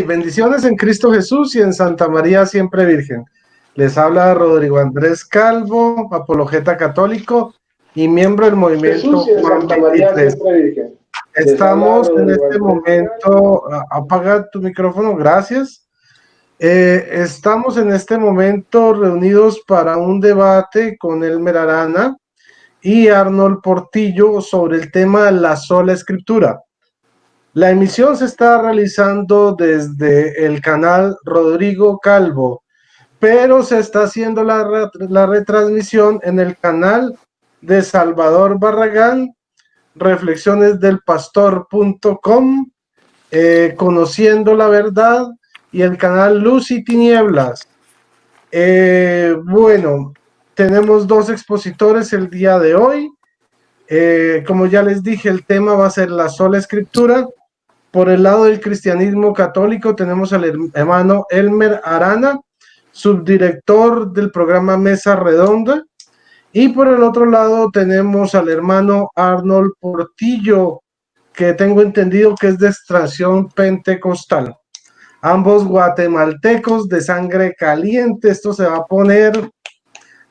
Bendiciones en Cristo Jesús y en Santa María siempre Virgen. Les habla Rodrigo Andrés Calvo, apologeta católico y miembro del movimiento Jesús y en Juan Santa María 23. siempre Virgen. Estamos en este momento, apaga tu micrófono, gracias. Estamos en este momento reunidos para un debate con Elmer Arana y Arnold Portillo sobre el tema la sola escritura. La emisión se está realizando desde el canal Rodrigo Calvo, pero se está haciendo la retransmisión en el canal de Salvador Barragán, reflexionesdelpastor.com, Conociendo la Verdad y el canal Luz y Tinieblas. Bueno, tenemos dos expositores el día de hoy. Como ya les dije, el tema va a ser la sola escritura. Por el lado del cristianismo católico tenemos al hermano Elmer Arana, subdirector del programa Mesa Redonda, y por el otro lado tenemos al hermano Arnold Portillo, que tengo entendido que es de extracción pentecostal. Ambos guatemaltecos de sangre caliente. Esto se va a poner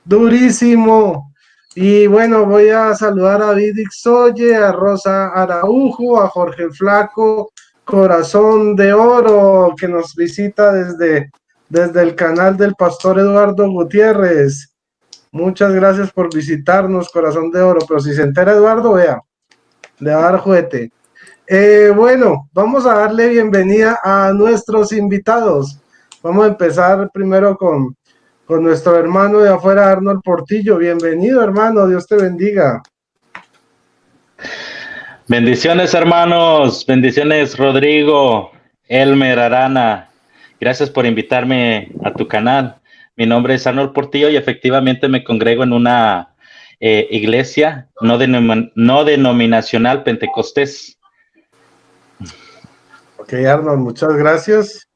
durísimo. Y bueno, voy a saludar a David Ixoye, a Rosa Araujo, a Jorge Flaco, Corazón de Oro, que nos visita desde el canal del pastor Eduardo Gutiérrez. Muchas gracias por visitarnos, Corazón de Oro. Pero si se entera Eduardo, vea, le va a dar juguete. Bueno, vamos a darle bienvenida a nuestros invitados. Vamos a empezar primero con nuestro hermano de afuera, Arnold Portillo. Bienvenido, hermano, Dios te bendiga. Bendiciones, hermanos, bendiciones, Rodrigo, Elmer Arana. Gracias por invitarme a tu canal. Mi nombre es Arnold Portillo y efectivamente me congrego en una iglesia no denominacional pentecostés. Ok, Arnold, muchas gracias.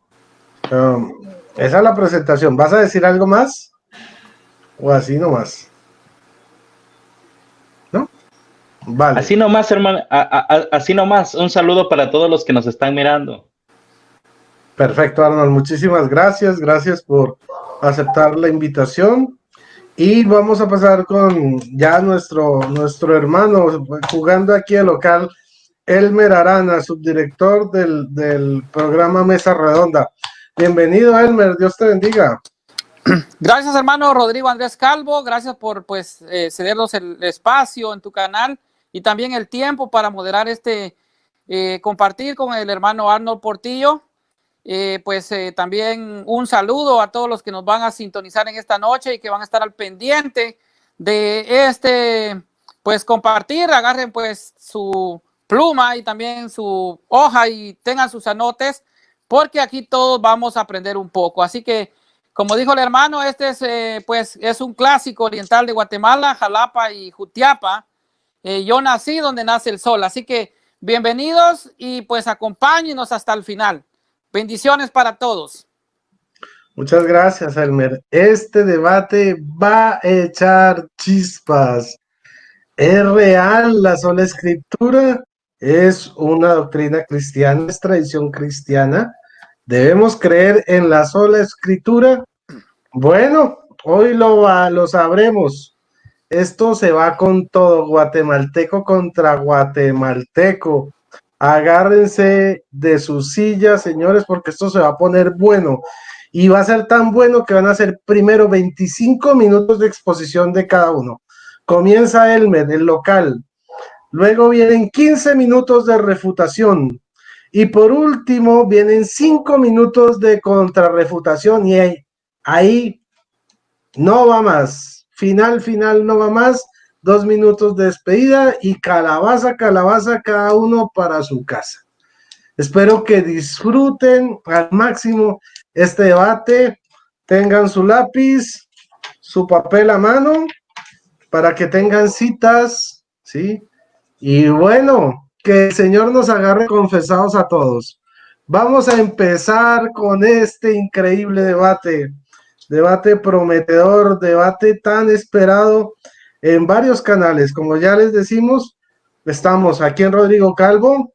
Esa es la presentación. ¿Vas a decir algo más? ¿O así nomás? ¿No? Vale. Así nomás, hermano. Así nomás. Un saludo para todos los que nos están mirando. Perfecto, Arnold. Muchísimas gracias. Gracias por aceptar la invitación. Y vamos a pasar con ya nuestro hermano jugando aquí el local, Elmer Arana, subdirector del programa Mesa Redonda. Bienvenido, Elmer, Dios te bendiga. Gracias, hermano Rodrigo Andrés Calvo, gracias por cedernos el espacio en tu canal y también el tiempo para moderar compartir con el hermano Arnold Portillo. También un saludo a todos los que nos van a sintonizar en esta noche y que van a estar al pendiente de compartir. Agarren su pluma y también su hoja y tengan sus anotes, porque aquí todos vamos a aprender un poco. Así que, como dijo el hermano, es un clásico oriental de Guatemala, Jalapa y Jutiapa. Yo nací donde nace el sol, así que bienvenidos y pues acompáñenos hasta el final. Bendiciones para todos. Muchas gracias, Elmer. Este debate va a echar chispas. ¿Es real la sola escritura? ¿Es una doctrina cristiana? ¿Es tradición cristiana? ¿Debemos creer en la sola escritura? Bueno, hoy lo sabremos. Esto se va con todo, guatemalteco contra guatemalteco. Agárrense de sus sillas, señores, porque esto se va a poner bueno. Y va a ser tan bueno que van a ser primero 25 minutos de exposición de cada uno. Comienza Elmer, el local. Luego vienen 15 minutos de refutación. Y por último vienen 5 minutos de contrarrefutación. Y ahí no va más. Final no va más. 2 minutos de despedida y calabaza, cada uno para su casa. Espero que disfruten al máximo este debate. Tengan su lápiz, su papel a mano, para que tengan citas, ¿sí? Y bueno, que el Señor nos agarre confesados a todos. Vamos a empezar con este increíble debate prometedor, debate tan esperado en varios canales. Como ya les decimos, estamos aquí en Rodrigo Calvo,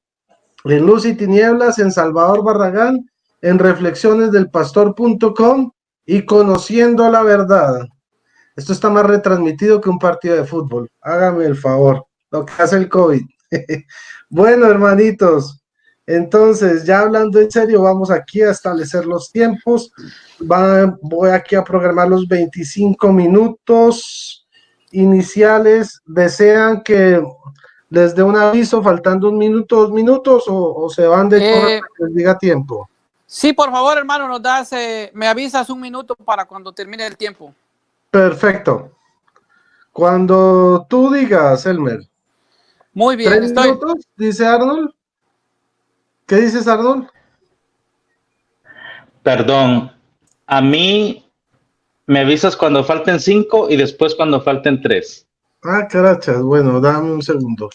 en Luz y Tinieblas, en Salvador Barragán, en reflexionesdelpastor.com y Conociendo la Verdad. Esto está más retransmitido que un partido de fútbol. Hágame el favor, lo que hace el COVID. Bueno, hermanitos, entonces ya hablando en serio, vamos aquí a establecer los tiempos. Voy aquí a programar los 25 minutos iniciales. ¿Desean que les dé un aviso faltando un minuto, 2 minutos o se van de correr para que les diga tiempo? Sí, por favor, hermano, me avisas un minuto para cuando termine el tiempo. Perfecto. Cuando tú digas, Elmer. Muy bien, 3 minutos, dice Arnold. ¿Qué dices, Arnold? Perdón, a mí me avisas cuando falten 5 y después cuando falten 3. Ah, carachas, bueno, dame un segundo.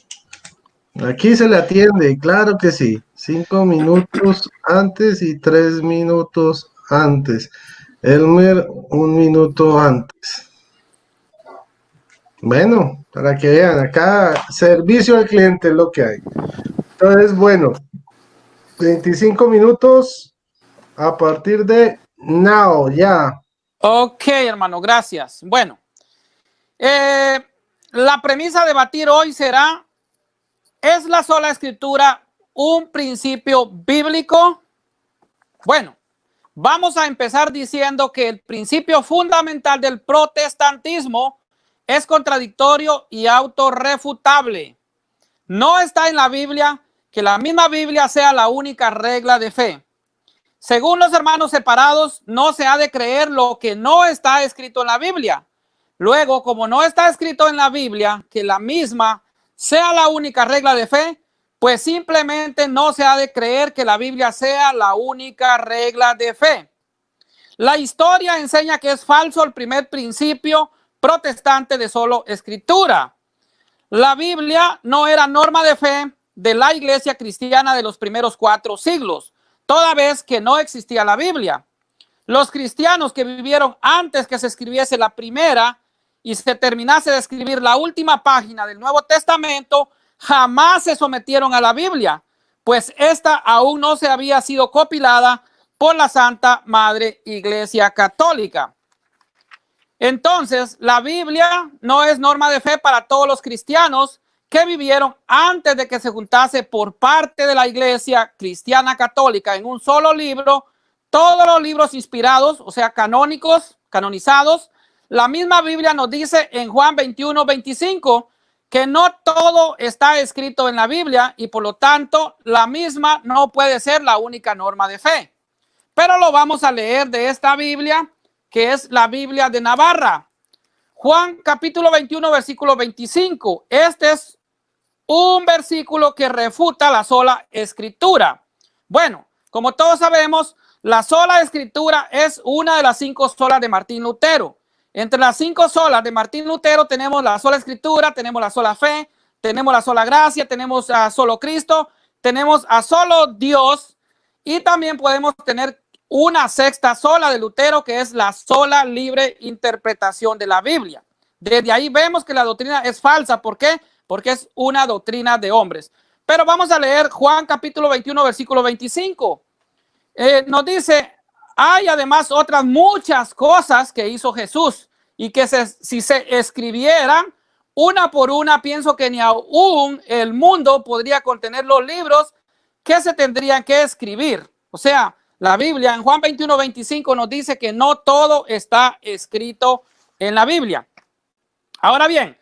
Aquí se le atiende, claro que sí. 5 minutos antes y 3 minutos antes. Elmer, 1 minuto antes. Bueno, para que vean, acá servicio al cliente es lo que hay. Entonces, bueno, 25 minutos a partir de now, ya. Ok, hermano, gracias. Bueno, la premisa a debatir hoy será: ¿es la sola escritura un principio bíblico? Bueno, vamos a empezar diciendo que el principio fundamental del protestantismo es contradictorio y autorrefutable. No está en la Biblia que la misma Biblia sea la única regla de fe. Según los hermanos separados, no se ha de creer lo que no está escrito en la Biblia. Luego, como no está escrito en la Biblia que la misma sea la única regla de fe, pues simplemente no se ha de creer que la Biblia sea la única regla de fe. La historia enseña que es falso el primer principio protestante de solo escritura. La Biblia no era norma de fe de la iglesia cristiana de los primeros 4 siglos, toda vez que no existía la Biblia. Los cristianos que vivieron antes que se escribiese la primera y se terminase de escribir la última página del Nuevo Testamento, jamás se sometieron a la Biblia, pues esta aún no se había sido compilada por la Santa Madre Iglesia Católica. Entonces, la Biblia no es norma de fe para todos los cristianos que vivieron antes de que se juntase por parte de la Iglesia Cristiana Católica en un solo libro todos los libros inspirados, o sea, canónicos, canonizados. La misma Biblia nos dice en Juan 21:25 que no todo está escrito en la Biblia y por lo tanto la misma no puede ser la única norma de fe. Pero lo vamos a leer de esta Biblia, que es la Biblia de Navarra. Juan capítulo 21, versículo 25. Este es un versículo que refuta la sola escritura. Bueno, como todos sabemos, la sola escritura es una de las 5 solas de Martín Lutero. Entre las 5 solas de Martín Lutero tenemos la sola escritura, tenemos la sola fe, tenemos la sola gracia, tenemos a solo Cristo, tenemos a solo Dios y también podemos tener una 6ª sola de Lutero, que es la sola libre interpretación de la Biblia. Desde ahí vemos que la doctrina es falsa. ¿Por qué? Porque es una doctrina de hombres. Pero vamos a leer Juan capítulo 21, versículo 25. Nos dice: hay además otras muchas cosas que hizo Jesús y que si se escribieran una por una, pienso que ni aún el mundo podría contener los libros que se tendrían que escribir. O sea, la Biblia en Juan 21:25 nos dice que no todo está escrito en la Biblia. Ahora bien,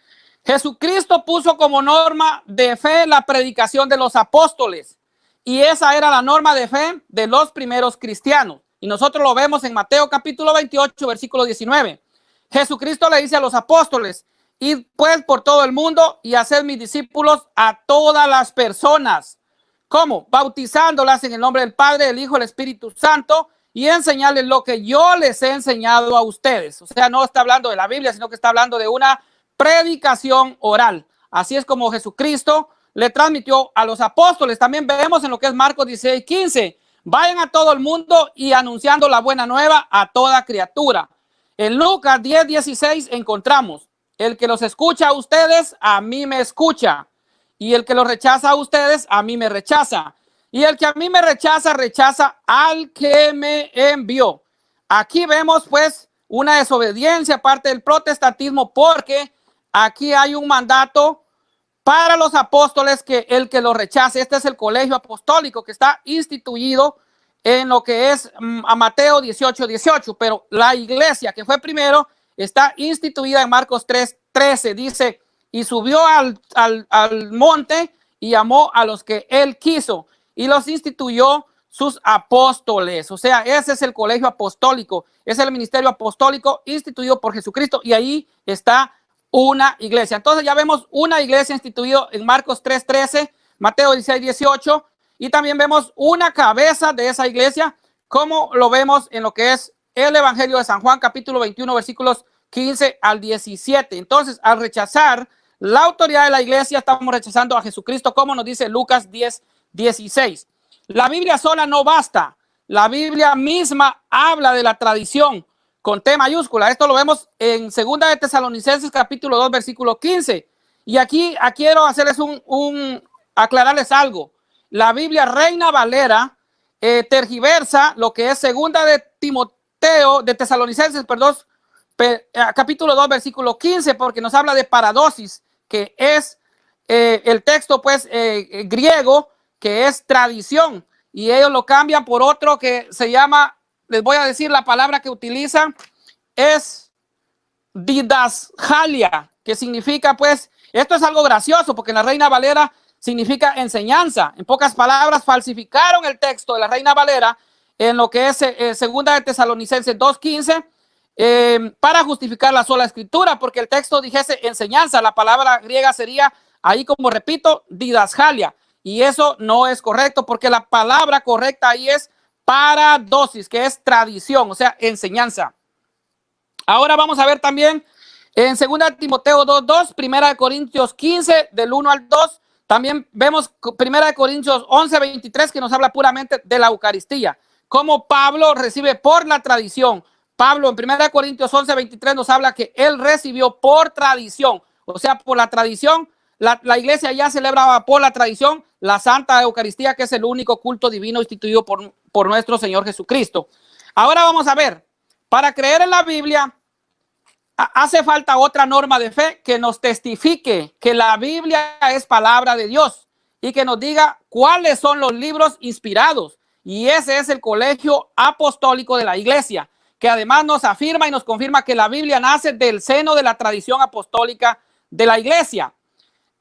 Jesucristo puso como norma de fe la predicación de los apóstoles y esa era la norma de fe de los primeros cristianos. Y nosotros lo vemos en Mateo capítulo 28, versículo 19. Jesucristo le dice a los apóstoles: id pues por todo el mundo y haced mis discípulos a todas las personas. ¿Cómo? Bautizándolas en el nombre del Padre, del Hijo, del Espíritu Santo y enseñarles lo que yo les he enseñado a ustedes. O sea, no está hablando de la Biblia, sino que está hablando de una predicación oral. Así es como Jesucristo le transmitió a los apóstoles. También vemos en lo que es Marcos 16:15. Vayan a todo el mundo y anunciando la buena nueva a toda criatura. En Lucas 10:16 encontramos: el que los escucha a ustedes, a mí me escucha. Y el que los rechaza a ustedes, a mí me rechaza. Y el que a mí me rechaza, rechaza al que me envió. Aquí vemos pues una desobediencia parte del protestantismo, porque aquí hay un mandato para los apóstoles que el que lo rechace. Este es el colegio apostólico que está instituido en lo que es a Mateo 18:18, pero la iglesia que fue primero está instituida en Marcos 3:13. Dice, y subió al monte y llamó a los que él quiso y los instituyó sus apóstoles. O sea, ese es el colegio apostólico, es el ministerio apostólico instituido por Jesucristo, y ahí está una iglesia. Entonces ya vemos una iglesia instituida en Marcos 3:13, Mateo 16:18, y también vemos una cabeza de esa iglesia, como lo vemos en lo que es el Evangelio de San Juan, capítulo 21, versículos 15 al 17. Entonces, al rechazar la autoridad de la iglesia, estamos rechazando a Jesucristo, como nos dice Lucas 10:16. La Biblia sola no basta. La Biblia misma habla de la tradición con T mayúscula. Esto lo vemos en 2 de Tesalonicenses, capítulo 2, versículo 15. Y aquí quiero hacerles aclararles algo. La Biblia Reina Valera tergiversa lo que es 2 de Tesalonicenses, perdón, capítulo 2, versículo 15, porque nos habla de paradosis, que es el texto pues griego, que es tradición, y ellos lo cambian por otro que se llama, les voy a decir la palabra que utilizan, es didascalia, que significa pues, esto es algo gracioso, porque en la Reina Valera significa enseñanza. En pocas palabras, falsificaron el texto de la Reina Valera en lo que es 2 de Tesalonicenses 2:15, para justificar la sola escritura, porque el texto dijese enseñanza. La palabra griega sería, ahí como repito, didascalia, y eso no es correcto, porque la palabra correcta ahí es paradosis, que es tradición, o sea, enseñanza. Ahora vamos a ver también en 2 Timoteo 2:2, 1 Corintios 15, del 1 al 2, también vemos 1 Corintios 11:23, que nos habla puramente de la Eucaristía, como Pablo recibe por la tradición. Pablo en 1 Corintios 11:23 nos habla que él recibió por tradición, o sea, por la tradición. La iglesia ya celebraba por la tradición la Santa Eucaristía, que es el único culto divino instituido por nuestro Señor Jesucristo. Ahora vamos a ver, para creer en la Biblia hace falta otra norma de fe que nos testifique que la Biblia es palabra de Dios y que nos diga cuáles son los libros inspirados. Y ese es el colegio apostólico de la iglesia, que además nos afirma y nos confirma que la Biblia nace del seno de la tradición apostólica de la iglesia.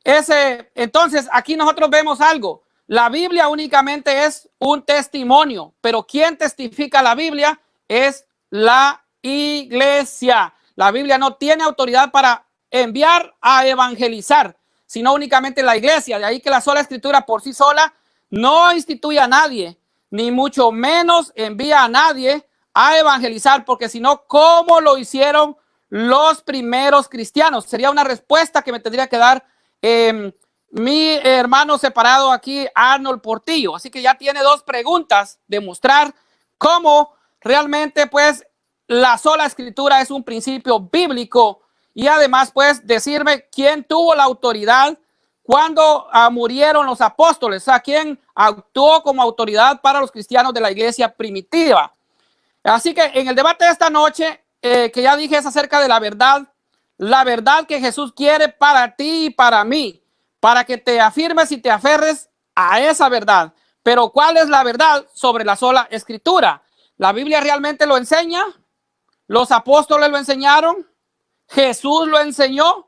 Entonces, aquí nosotros vemos algo. La Biblia únicamente es un testimonio, pero quien testifica la Biblia es la iglesia. La Biblia no tiene autoridad para enviar a evangelizar, sino únicamente la iglesia. De ahí que la sola escritura por sí sola no instituye a nadie, ni mucho menos envía a nadie a evangelizar, porque si no, ¿cómo lo hicieron los primeros cristianos? Sería una respuesta que me tendría que dar mi hermano separado aquí, Arnold Portillo. Así que ya tiene dos preguntas de mostrar cómo realmente pues la sola escritura es un principio bíblico, y además pues decirme quién tuvo la autoridad cuando murieron los apóstoles, o sea, quién actuó como autoridad para los cristianos de la iglesia primitiva. Así que en el debate de esta noche, que ya dije, es acerca de la verdad que Jesús quiere para ti y para mí, para que te afirmes y te aferres a esa verdad. Pero ¿cuál es la verdad sobre la sola escritura? ¿La Biblia realmente lo enseña? ¿Los apóstoles lo enseñaron? ¿Jesús lo enseñó?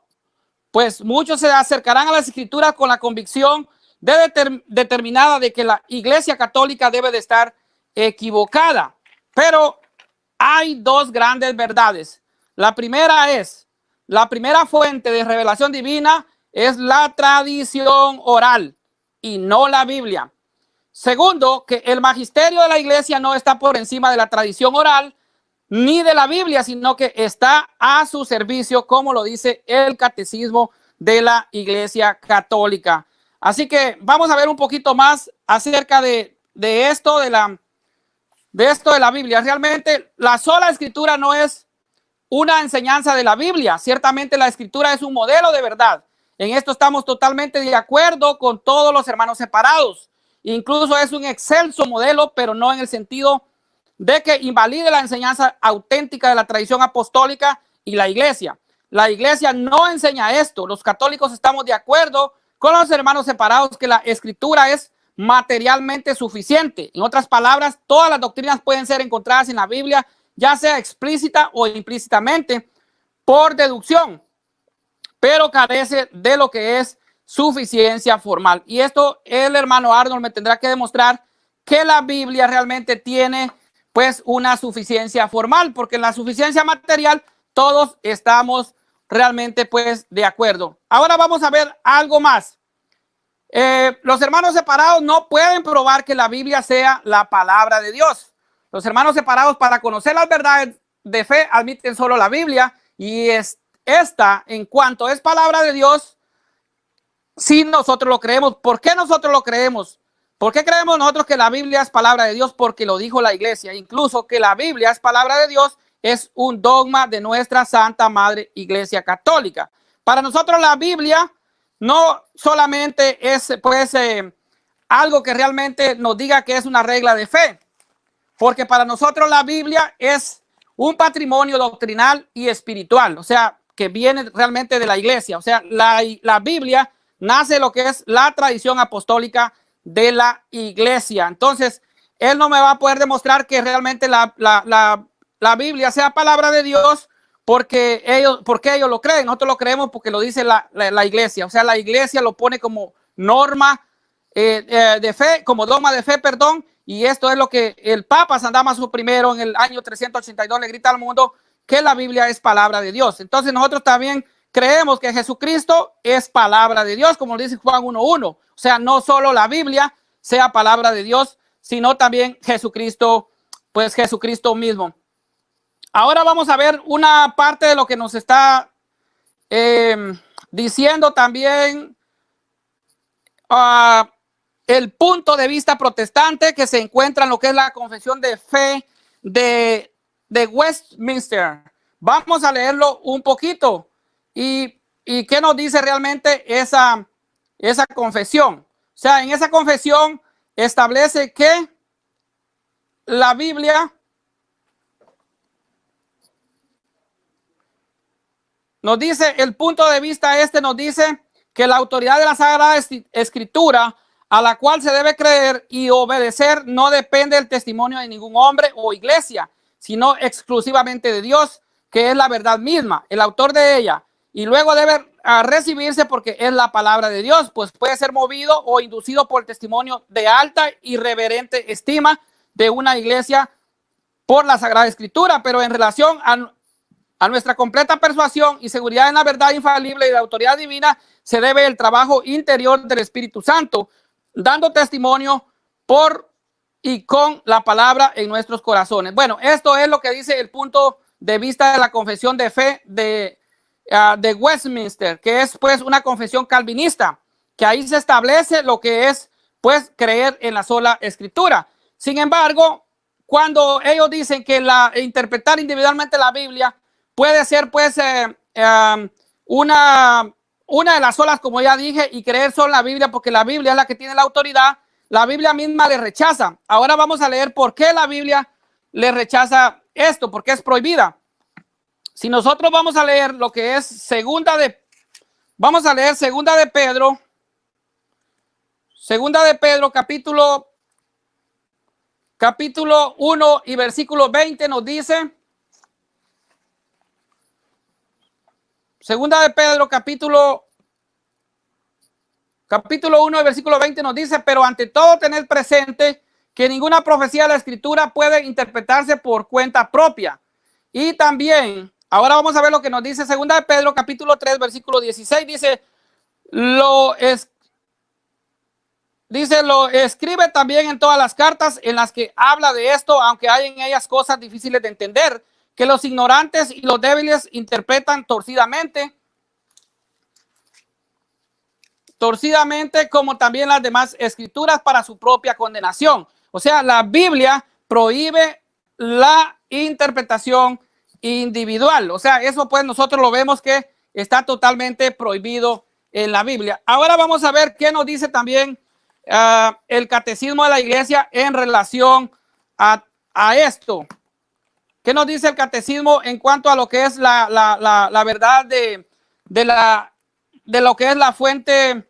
Pues muchos se acercarán a las escrituras con la convicción determinada de que la iglesia católica debe de estar equivocada. Pero hay dos grandes verdades. La primera fuente de revelación divina es la tradición oral y no la Biblia. Segundo, que el magisterio de la iglesia no está por encima de la tradición oral ni de la Biblia, sino que está a su servicio, como lo dice el catecismo de la iglesia católica. Así que vamos a ver un poquito más acerca de esto de la Biblia. Realmente la sola escritura no es una enseñanza de la Biblia. Ciertamente la escritura es un modelo de verdad. En esto estamos totalmente de acuerdo con todos los hermanos separados. incluso es un excelso modelo, pero no en el sentido de que invalide la enseñanza auténtica de la tradición apostólica y la iglesia. La iglesia no enseña esto. Los católicos estamos de acuerdo con los hermanos separados que la escritura es materialmente suficiente. En otras palabras, todas las doctrinas pueden ser encontradas en la Biblia, ya sea explícita o implícitamente, por deducción, pero carece de lo que es suficiencia formal. Y esto el hermano Arnold me tendrá que demostrar que la Biblia realmente tiene pues una suficiencia formal, porque en la suficiencia material todos estamos realmente pues de acuerdo. Ahora vamos a ver algo más. Los hermanos separados no pueden probar que la Biblia sea la palabra de Dios. Los hermanos separados, para conocer las verdades de fe, admiten solo la Biblia, y esta, en cuanto es palabra de Dios, si nosotros lo creemos. ¿Por qué nosotros lo creemos? ¿Por qué creemos nosotros que la Biblia es palabra de Dios? Porque lo dijo la iglesia. Incluso que la Biblia es palabra de Dios es un dogma de nuestra Santa Madre Iglesia Católica. Para nosotros la Biblia no solamente es pues algo que realmente nos diga que es una regla de fe, porque para nosotros la Biblia es un patrimonio doctrinal y espiritual, o sea, que viene realmente de la iglesia. O sea, la Biblia nace de lo que es la tradición apostólica de la iglesia. Entonces, él no me va a poder demostrar que realmente la Biblia sea palabra de Dios porque ellos lo creen. Nosotros lo creemos porque lo dice la iglesia. O sea, la iglesia lo pone como norma de fe, como dogma de fe, perdón. Y esto es lo que el Papa San Damaso I en el año 382 le grita al mundo, que la Biblia es palabra de Dios. Entonces nosotros también creemos que Jesucristo es palabra de Dios, como dice Juan 1:1. O sea, no solo la Biblia sea palabra de Dios, sino también Jesucristo, pues Jesucristo mismo. Ahora vamos a ver una parte de lo que nos está diciendo también el punto de vista protestante que se encuentra en lo que es la confesión de fe de Westminster. Vamos a leerlo un poquito y qué nos dice realmente esa confesión. O sea, en esa confesión establece que la Biblia nos dice, el punto de vista nos dice que la autoridad de la Sagrada Escritura, a la cual se debe creer y obedecer, no depende del testimonio de ningún hombre o iglesia, sino exclusivamente de Dios, que es la verdad misma, el autor de ella, y luego debe recibirse porque es la palabra de Dios, pues puede ser movido o inducido por el testimonio de alta y reverente estima de una iglesia por la Sagrada Escritura, pero en relación a nuestra completa persuasión y seguridad en la verdad infalible y de autoridad divina, se debe el trabajo interior del Espíritu Santo, dando testimonio por y con la palabra en nuestros corazones. Bueno, esto es lo que dice el punto de vista de la confesión de fe de Westminster, que es pues una confesión calvinista, que ahí se establece lo que es pues creer en la sola Escritura. Sin embargo, cuando ellos dicen que interpretar individualmente la Biblia puede ser pues una de las solas, como ya dije, y creer solo en la Biblia porque la Biblia es la que tiene la autoridad, la Biblia misma le rechaza. Ahora vamos a leer por qué la Biblia le rechaza esto, porque es prohibida. Si nosotros vamos a leer lo que es segunda de Pedro capítulo 1 y versículo 20 nos dice, segunda de Pedro capítulo 1 versículo 20 nos dice, pero ante todo tened presente que ninguna profecía de la Escritura puede interpretarse por cuenta propia. Y también, ahora vamos a ver lo que nos dice segunda de Pedro capítulo 3 versículo 16, dice, lo escribe también en todas las cartas en las que habla de esto, aunque hay en ellas cosas difíciles de entender, que los ignorantes y los débiles interpretan torcidamente como también las demás escrituras para su propia condenación. O sea, la Biblia prohíbe la interpretación individual. O sea, eso pues nosotros lo vemos que está totalmente prohibido en la Biblia. Ahora vamos a ver qué nos dice también el catecismo de la iglesia en relación a esto. ¿Qué nos dice el catecismo en cuanto a lo que es la verdad de lo que es la fuente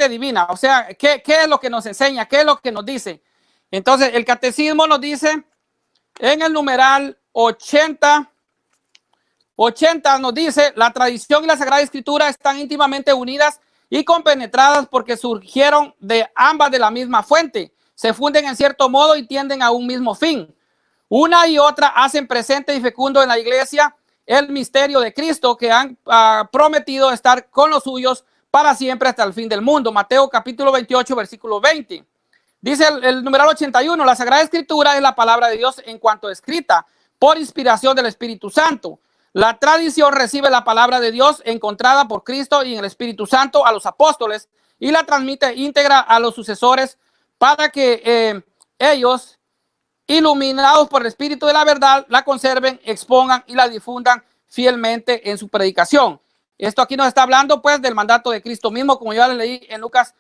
divina? O sea, ¿qué es lo que nos enseña? ¿Qué es lo que nos dice? Entonces, el catecismo nos dice en el numeral 80 nos dice: la tradición y la Sagrada Escritura están íntimamente unidas y compenetradas porque surgieron de ambas de la misma fuente. Se funden en cierto modo y tienden a un mismo fin. Una y otra hacen presente y fecundo en la iglesia el misterio de Cristo, que han prometido estar con los suyos para siempre hasta el fin del mundo. Mateo capítulo 28, versículo 20. Dice el numeral 81, la Sagrada Escritura es la palabra de Dios en cuanto escrita por inspiración del Espíritu Santo. La tradición recibe la palabra de Dios encontrada por Cristo y en el Espíritu Santo a los apóstoles y la transmite íntegra a los sucesores para que ellos, iluminados por el Espíritu de la verdad, la conserven, expongan y la difundan fielmente en su predicación. Esto aquí nos está hablando pues del mandato de Cristo mismo, como ya le leí en Lucas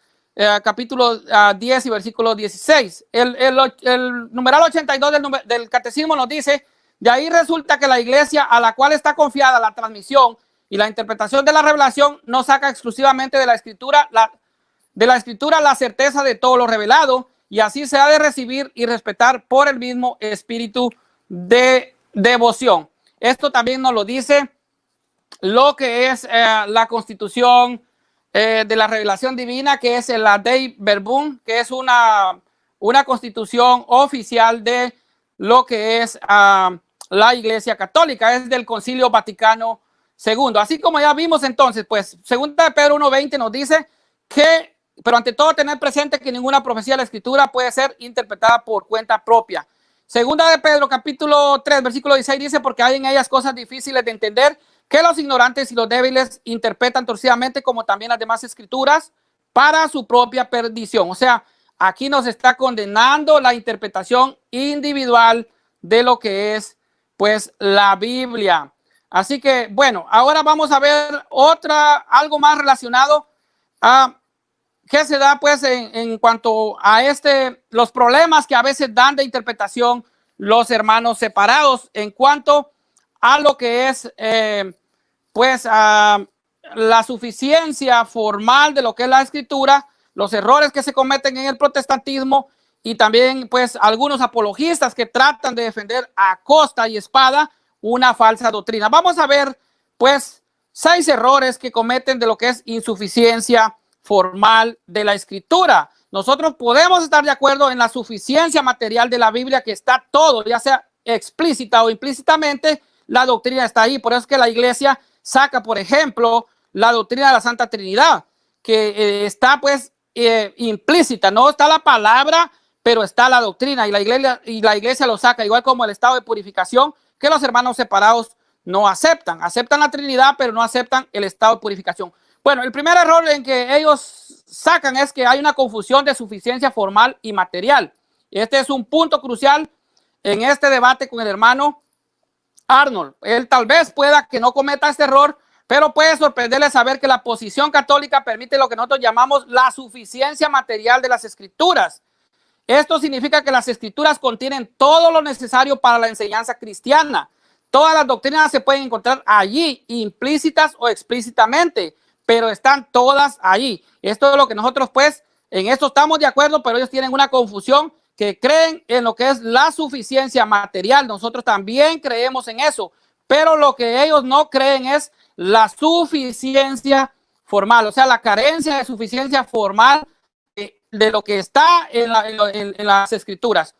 capítulo 10 y versículo 16. El numeral 82 del catecismo nos dice: de ahí resulta que la iglesia a la cual está confiada la transmisión y la interpretación de la revelación no saca exclusivamente de la escritura la certeza de todo lo revelado, y así se ha de recibir y respetar por el mismo espíritu de devoción. Esto también nos lo dice lo que es la constitución de la revelación divina, que es la Dei Verbum, que es una constitución oficial de lo que es la Iglesia Católica, es del Concilio Vaticano II. Así como ya vimos entonces, pues, segunda de Pedro 1:20 nos dice que, pero ante todo tener presente que ninguna profecía de la Escritura puede ser interpretada por cuenta propia. Segunda de Pedro capítulo 3, versículo 16 dice: porque hay en ellas cosas difíciles de entender, que los ignorantes y los débiles interpretan torcidamente, como también las demás escrituras, para su propia perdición. O sea, aquí nos está condenando la interpretación individual de lo que es, pues, la Biblia. Así que, bueno, ahora vamos a ver algo más relacionado a qué se da, pues, en cuanto a los problemas que a veces dan de interpretación los hermanos separados en cuanto a lo que es, la suficiencia formal de lo que es la Escritura, los errores que se cometen en el protestantismo y también, pues, algunos apologistas que tratan de defender a costa y espada una falsa doctrina. Vamos a ver, pues, 6 errores que cometen de lo que es insuficiencia formal de la Escritura. Nosotros podemos estar de acuerdo en la suficiencia material de la Biblia, que está todo, ya sea explícita o implícitamente, la doctrina está ahí. Por eso es que la iglesia saca, por ejemplo, la doctrina de la Santa Trinidad, que está, pues, implícita. No está la palabra, pero está la doctrina, y la iglesia lo saca, igual como el estado de purificación, que los hermanos separados no aceptan. Aceptan la Trinidad, pero no aceptan el estado de purificación. Bueno, el primer error en que ellos sacan es que hay una confusión de suficiencia formal y material. Este es un punto crucial en este debate con el hermano Arnold. Él tal vez pueda que no cometa este error, pero puede sorprenderle saber que la posición católica permite lo que nosotros llamamos la suficiencia material de las Escrituras. Esto significa que las Escrituras contienen todo lo necesario para la enseñanza cristiana. Todas las doctrinas se pueden encontrar allí, implícitas o explícitamente, pero están todas allí. Esto es lo que nosotros, pues, en esto estamos de acuerdo, pero ellos tienen una confusión, que creen en lo que es la suficiencia material. Nosotros también creemos en eso, pero lo que ellos no creen es la suficiencia formal, o sea, la carencia de suficiencia formal de lo que está en las Escrituras.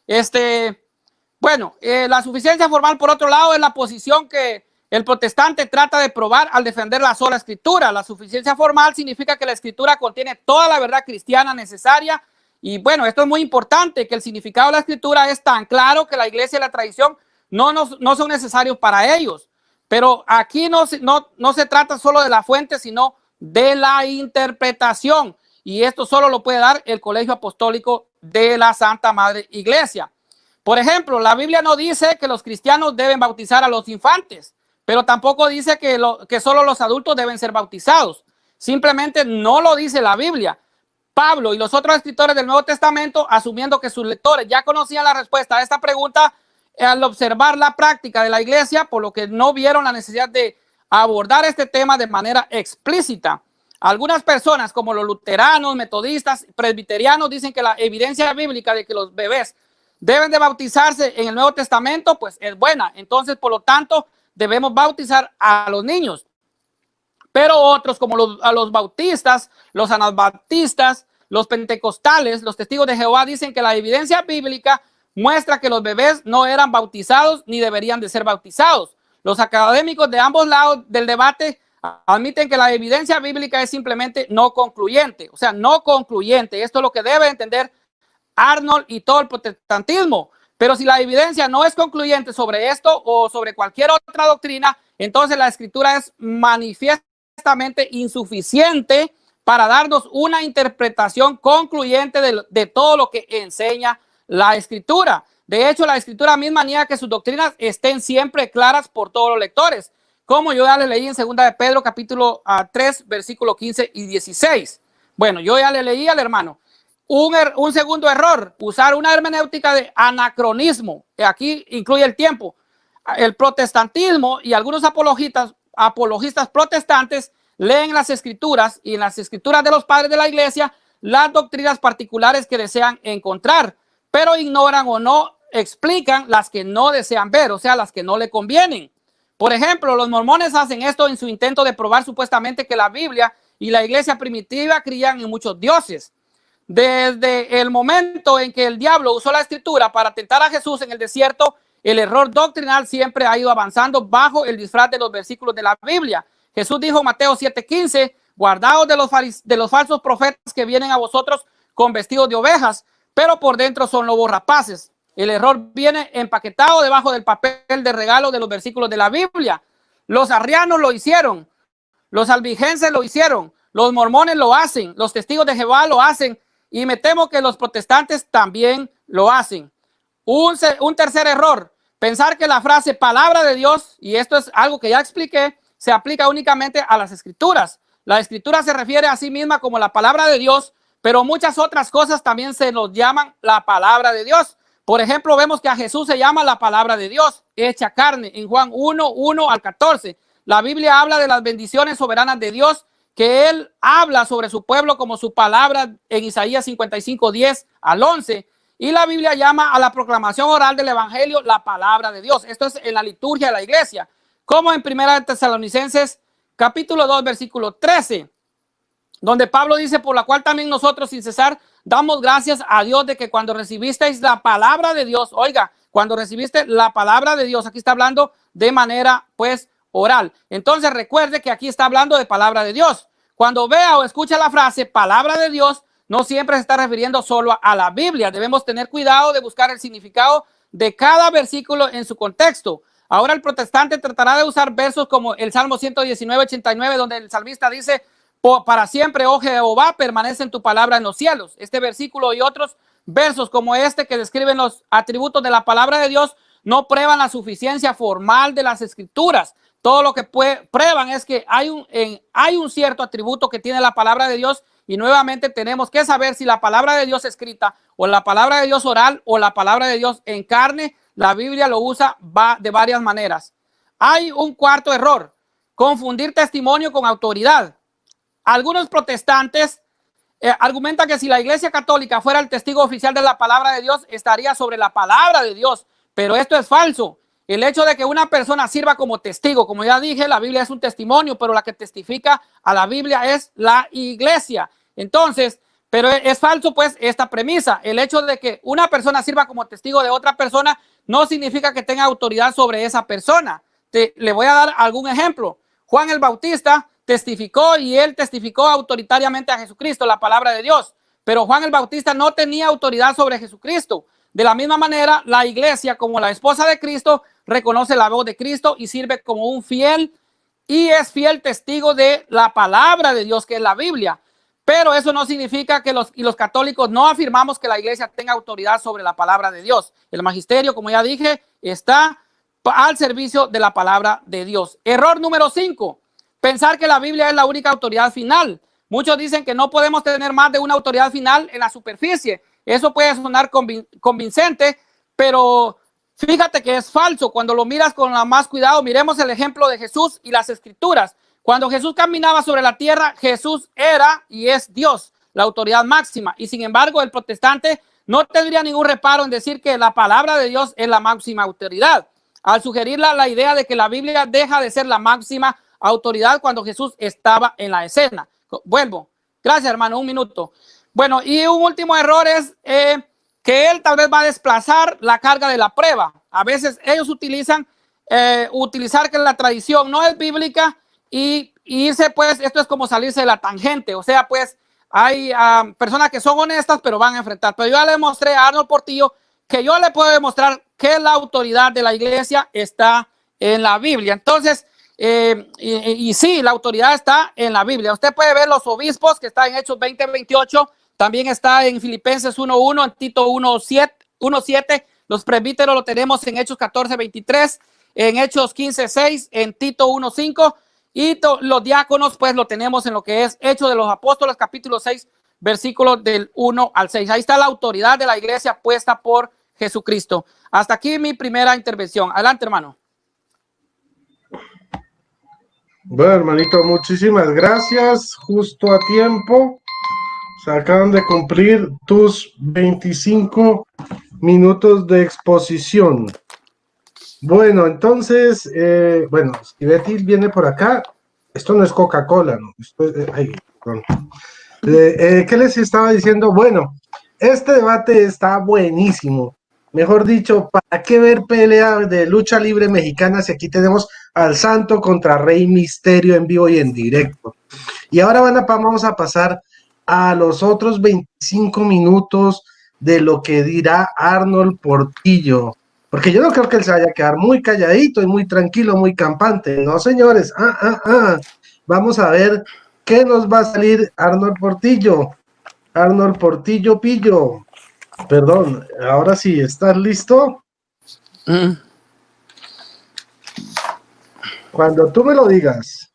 La suficiencia formal, por otro lado, es la posición que el protestante trata de probar al defender la sola Escritura. La suficiencia formal significa que la Escritura contiene toda la verdad cristiana necesaria. Y bueno, esto es muy importante, que el significado de la Escritura es tan claro que la iglesia y la tradición no son necesarios para ellos. Pero aquí no se trata solo de la fuente, sino de la interpretación. Y esto solo lo puede dar el Colegio Apostólico de la Santa Madre Iglesia. Por ejemplo, la Biblia no dice que los cristianos deben bautizar a los infantes, pero tampoco dice que solo los adultos deben ser bautizados. Simplemente no lo dice la Biblia. Pablo y los otros escritores del Nuevo Testamento, asumiendo que sus lectores ya conocían la respuesta a esta pregunta, al observar la práctica de la iglesia, por lo que no vieron la necesidad de abordar este tema de manera explícita. Algunas personas, como los luteranos, metodistas, presbiterianos, dicen que la evidencia bíblica de que los bebés deben de bautizarse en el Nuevo Testamento, pues es buena. Entonces, por lo tanto, debemos bautizar a los niños. Pero otros, como los bautistas, los anabaptistas, los pentecostales, los testigos de Jehová, dicen que la evidencia bíblica muestra que los bebés no eran bautizados ni deberían de ser bautizados. Los académicos de ambos lados del debate admiten que la evidencia bíblica es simplemente no concluyente. O sea, no concluyente. Esto es lo que debe entender Arnold y todo el protestantismo. Pero si la evidencia no es concluyente sobre esto o sobre cualquier otra doctrina, entonces la escritura es manifiestamente insuficiente para darnos una interpretación concluyente de todo lo que enseña la escritura. De hecho, la escritura misma niega que sus doctrinas estén siempre claras por todos los lectores, como yo ya le leí en 2 de Pedro capítulo 3 versículo 15 y 16. Bueno, yo ya le leí al hermano. Un segundo error, usar una hermenéutica de anacronismo. Aquí incluye el tiempo. El protestantismo y algunos apologistas protestantes leen las escrituras y en las escrituras de los padres de la iglesia las doctrinas particulares que desean encontrar, pero ignoran o no explican las que no desean ver, o sea, las que no le convienen. Por ejemplo, los mormones hacen esto en su intento de probar supuestamente que la Biblia y la iglesia primitiva creían en muchos dioses. Desde el momento en que el diablo usó la escritura para tentar a Jesús en el desierto, el error doctrinal siempre ha ido avanzando bajo el disfraz de los versículos de la Biblia. Jesús dijo en Mateo 7:15, guardaos de los falsos profetas que vienen a vosotros con vestidos de ovejas, pero por dentro son lobos rapaces. El error viene empaquetado debajo del papel de regalo de los versículos de la Biblia. Los arrianos lo hicieron, los albigenses lo hicieron, los mormones lo hacen, los testigos de Jehová lo hacen y me temo que los protestantes también lo hacen. Un tercer error, pensar que la frase palabra de Dios, y esto es algo que ya expliqué, se aplica únicamente a las escrituras. La escritura se refiere a sí misma como la palabra de Dios, pero muchas otras cosas también se nos llaman la palabra de Dios. Por ejemplo, vemos que a Jesús se llama la palabra de Dios, hecha carne, en Juan 1:1 al 14. La Biblia habla de las bendiciones soberanas de Dios, que Él habla sobre su pueblo como su palabra en Isaías 55:10 al 11. Y la Biblia llama a la proclamación oral del Evangelio la palabra de Dios. Esto es en la liturgia de la iglesia, como en 1 Tesalonicenses capítulo 2, versículo 13. Donde Pablo dice, por la cual también nosotros sin cesar damos gracias a Dios de que cuando recibisteis la palabra de Dios, oiga, cuando recibiste la palabra de Dios, aquí está hablando de manera pues oral. Entonces recuerde que aquí está hablando de palabra de Dios. Cuando vea o escucha la frase palabra de Dios, no siempre se está refiriendo solo a la Biblia. Debemos tener cuidado de buscar el significado de cada versículo en su contexto. Ahora el protestante tratará de usar versos como el Salmo 119:89, donde el salmista dice, para siempre, oh Jehová, permanece en tu palabra en los cielos. Este versículo y otros versos como este que describen los atributos de la palabra de Dios no prueban la suficiencia formal de las escrituras. Todo lo que prueban es que hay un cierto atributo que tiene la palabra de Dios y nuevamente tenemos que saber si la palabra de Dios escrita o la palabra de Dios oral o la palabra de Dios en carne. La Biblia lo usa de varias maneras. Hay un cuarto error, confundir testimonio con autoridad. Algunos protestantes argumentan que si la Iglesia Católica fuera el testigo oficial de la palabra de Dios, estaría sobre la palabra de Dios, pero esto es falso. El hecho de que una persona sirva como testigo, como ya dije, la Biblia es un testimonio, pero la que testifica a la Biblia es la Iglesia. Entonces, pero es falso pues esta premisa. El hecho de que una persona sirva como testigo de otra persona no significa que tenga autoridad sobre esa persona. Le voy a dar algún ejemplo. Juan el Bautista testificó y él testificó autoritariamente a Jesucristo, la palabra de Dios. Pero Juan el Bautista no tenía autoridad sobre Jesucristo. De la misma manera, la iglesia, como la esposa de Cristo, reconoce la voz de Cristo y sirve como un fiel y es fiel testigo de la palabra de Dios, que es la Biblia. Pero eso no significa que los católicos no afirmamos que la iglesia tenga autoridad sobre la palabra de Dios. El magisterio, como ya dije, está al servicio de la palabra de Dios. Error número 5. Pensar que la Biblia es la única autoridad final. Muchos dicen que no podemos tener más de una autoridad final en la superficie. Eso puede sonar convincente, pero fíjate que es falso cuando lo miras con más cuidado. Miremos el ejemplo de Jesús y las Escrituras. Cuando Jesús caminaba sobre la tierra, Jesús era y es Dios, la autoridad máxima. Y sin embargo, el protestante no tendría ningún reparo en decir que la palabra de Dios es la máxima autoridad, al sugerir la idea de que la Biblia deja de ser la máxima autoridad cuando Jesús estaba en la escena. Vuelvo. Gracias, hermano. Un minuto. Bueno, y un último error es que él tal vez va a desplazar la carga de la prueba. A veces ellos utilizar que la tradición no es bíblica y irse, pues, esto es como salirse de la tangente. O sea, pues, hay personas que son honestas, pero van a enfrentar. Pero yo ya le mostré a Arnold Portillo que yo le puedo demostrar que la autoridad de la iglesia está en la Biblia. Entonces, y sí, la autoridad está en la Biblia. Usted puede ver los obispos que está en Hechos 20:28, también está en Filipenses 1:1, en Tito 1:7, los presbíteros lo tenemos en Hechos 14:23, en Hechos 15:6, en Tito 1:5, y los diáconos pues lo tenemos en lo que es Hechos de los Apóstoles, capítulo 6, versículos del 1 al 6. Ahí está la autoridad de la iglesia puesta por Jesucristo. Hasta aquí mi primera intervención. Adelante, hermano. Bueno, hermanito, muchísimas gracias. Justo a tiempo. Se acaban de cumplir tus 25 minutos de exposición. Bueno, entonces, bueno, si Betty viene por acá, esto no es Coca-Cola, ¿no? Esto es, ¿qué les estaba diciendo? Bueno, este debate está buenísimo. Mejor dicho, ¿para qué ver pelea de lucha libre mexicana si aquí tenemos al Santo contra Rey Misterio en vivo y en directo? Y ahora vamos a pasar a los otros 25 minutos de lo que dirá Arnold Portillo. Porque yo no creo que él se vaya a quedar muy calladito y muy tranquilo, muy campante. No, señores. Vamos a ver qué nos va a salir Arnold Portillo. Arnold Portillo Pillo. Perdón, ahora sí, ¿estás listo? Cuando tú me lo digas.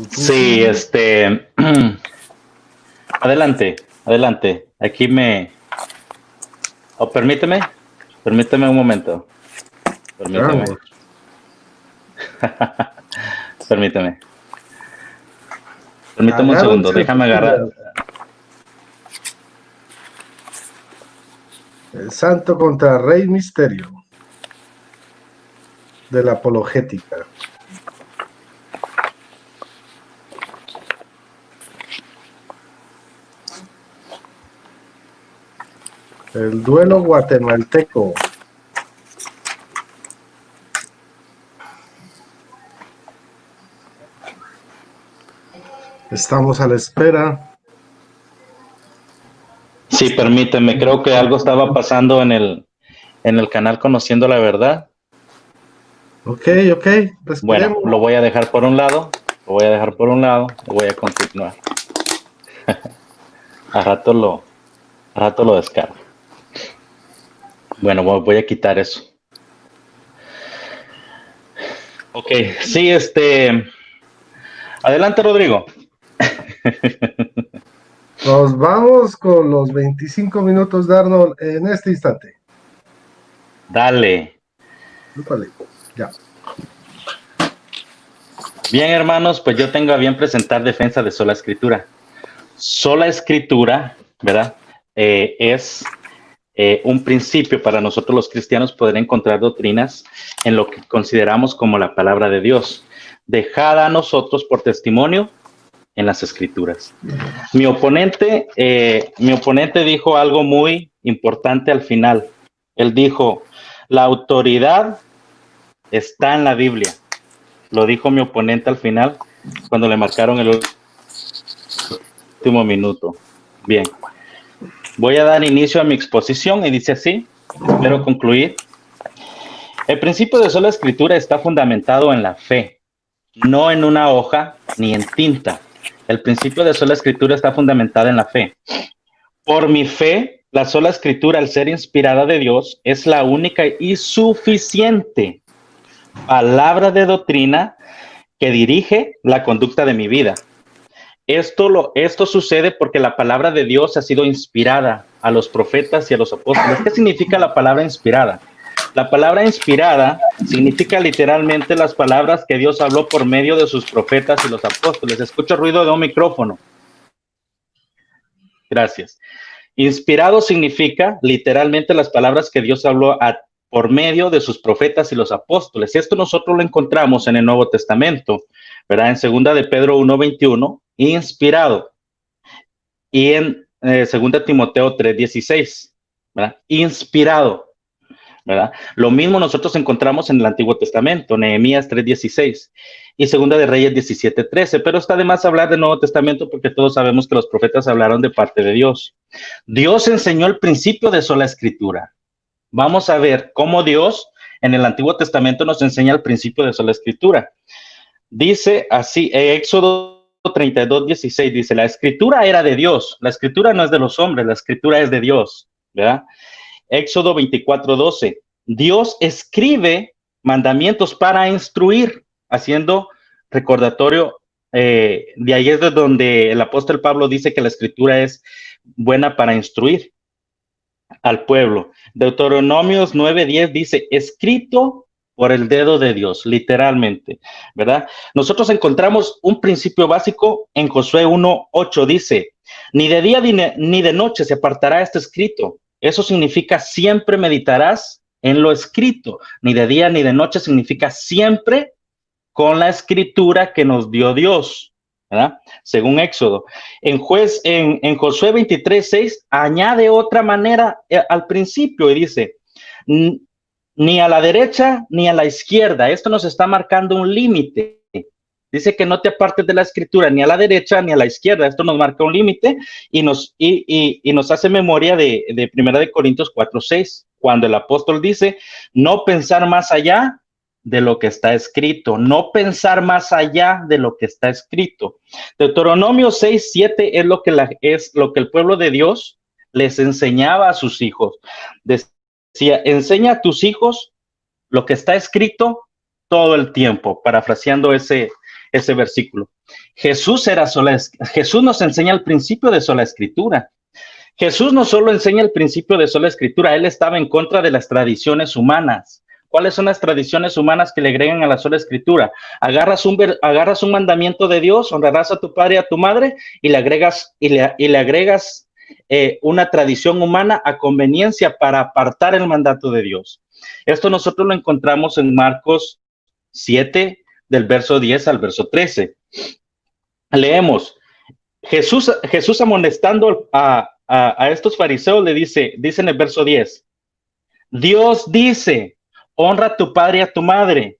Sí, adelante. Aquí permíteme un momento. Permíteme un segundo, déjame agarrar. El Santo contra Rey Misterio de la apologética. El duelo guatemalteco. Estamos a la espera. Sí, permíteme, creo que algo estaba pasando en el canal Conociendo la Verdad. Ok. Bueno, lo voy a dejar por un lado, y voy a continuar. a rato lo descargo. Bueno, voy a quitar eso. Ok, sí, adelante, Rodrigo. Nos vamos con los 25 minutos de Arnold en este instante. Dale. Ya. Bien, hermanos, pues yo tengo a bien presentar defensa de sola escritura. Sola escritura, ¿verdad? Es un principio para nosotros los cristianos poder encontrar doctrinas en lo que consideramos como la palabra de Dios, dejada a nosotros por testimonio en las escrituras. Mi oponente dijo algo muy importante al final. Él dijo, la autoridad está en la Biblia. Lo dijo mi oponente al final, cuando le marcaron el último minuto. Bien. Voy a dar inicio a mi exposición y dice así, espero concluir. El principio de sola escritura está fundamentado en la fe, no en una hoja ni en tinta. El principio de sola escritura está fundamentada en la fe. Por mi fe, la sola escritura, al ser inspirada de Dios, es la única y suficiente palabra de doctrina que dirige la conducta de mi vida. Esto sucede porque la palabra de Dios ha sido inspirada a los profetas y a los apóstoles. ¿Qué significa la palabra inspirada? La palabra inspirada significa literalmente las palabras que Dios habló por medio de sus profetas y los apóstoles. Escucho ruido de un micrófono. Gracias. Inspirado significa literalmente las palabras que Dios habló por medio de sus profetas y los apóstoles. Esto nosotros lo encontramos en el Nuevo Testamento, ¿verdad? En 2 de Pedro 1:21, inspirado. Y en 2 Timoteo 3:16, ¿verdad? Inspirado, ¿verdad? Lo mismo nosotros encontramos en el Antiguo Testamento, Nehemías 3:16 y 2 de Reyes 17:13, pero está de más hablar del Nuevo Testamento porque todos sabemos que los profetas hablaron de parte de Dios. Dios enseñó el principio de sola escritura. Vamos a ver cómo Dios en el Antiguo Testamento nos enseña el principio de sola escritura. Dice así, Éxodo 32:16, dice, la escritura era de Dios, la escritura no es de los hombres, la escritura es de Dios, ¿verdad? Éxodo 24:12, Dios escribe mandamientos para instruir, haciendo recordatorio, de ahí es de donde el apóstol Pablo dice que la escritura es buena para instruir al pueblo. Deuteronomios 9:10 dice, escrito por el dedo de Dios, literalmente, ¿verdad? Nosotros encontramos un principio básico en Josué 1:8, dice, ni de día ni de noche se apartará este escrito. Eso significa siempre meditarás en lo escrito. Ni de día ni de noche significa siempre con la escritura que nos dio Dios, ¿verdad? Según Éxodo. En Josué 23:6 añade otra manera al principio y dice, ni a la derecha ni a la izquierda. Esto nos está marcando un límite. Dice que no te apartes de la escritura ni a la derecha ni a la izquierda. Esto nos marca un límite y nos hace memoria de 1 de Corintios 4:6, cuando el apóstol dice, no pensar más allá de lo que está escrito, no pensar más allá de lo que está escrito. Deuteronomio 6:7 es lo que el pueblo de Dios les enseñaba a sus hijos. Decía, enseña a tus hijos lo que está escrito todo el tiempo, parafraseando ese versículo. Jesús nos enseña el principio de sola escritura. Jesús no solo enseña el principio de sola escritura, él estaba en contra de las tradiciones humanas. ¿Cuáles son las tradiciones humanas que le agregan a la sola escritura? Agarras un mandamiento de Dios, honrarás a tu padre y a tu madre, y le agregas una tradición humana a conveniencia para apartar el mandato de Dios. Esto nosotros lo encontramos en Marcos 7, del verso 10 al verso 13. Leemos, Jesús amonestando a estos fariseos le dice en el verso 10, Dios dice, honra a tu padre y a tu madre.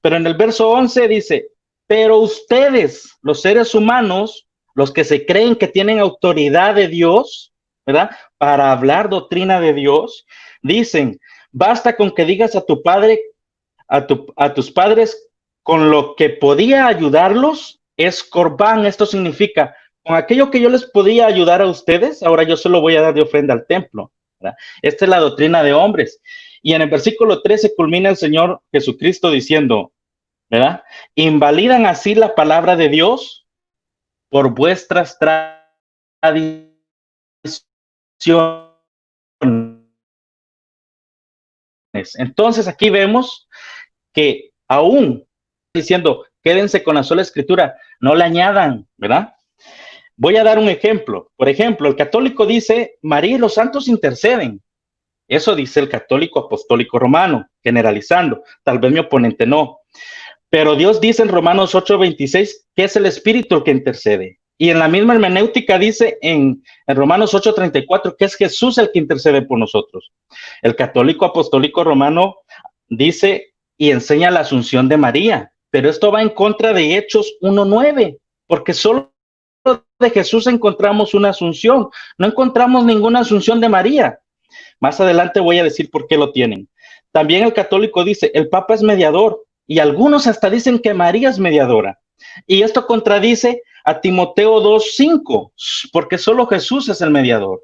Pero en el verso 11 dice, pero ustedes, los seres humanos, los que se creen que tienen autoridad de Dios, ¿verdad? Para hablar doctrina de Dios, dicen, basta con que digas a tu padre, a tus padres, con lo que podía ayudarlos, es corbán. Esto significa, con aquello que yo les podía ayudar a ustedes, ahora yo se lo voy a dar de ofrenda al templo, ¿verdad? Esta es la doctrina de hombres. Y en el versículo 13 culmina el Señor Jesucristo diciendo, ¿verdad? Invalidan así la palabra de Dios por vuestras tradiciones. Entonces aquí vemos que aún diciendo, quédense con la sola escritura, no le añadan, ¿verdad? Voy a dar un ejemplo. Por ejemplo, el católico dice, María y los santos interceden. Eso dice el católico apostólico romano, generalizando. Tal vez mi oponente no. Pero Dios dice en Romanos 8:26 que es el Espíritu el que intercede. Y en la misma hermenéutica dice en Romanos 8:34 que es Jesús el que intercede por nosotros. El católico apostólico romano dice y enseña la asunción de María. Pero esto va en contra de Hechos 1:9, porque solo de Jesús encontramos una asunción. No encontramos ninguna asunción de María. Más adelante voy a decir por qué lo tienen. También el católico dice, el Papa es mediador, y algunos hasta dicen que María es mediadora. Y esto contradice a Timoteo 2:5, porque solo Jesús es el mediador.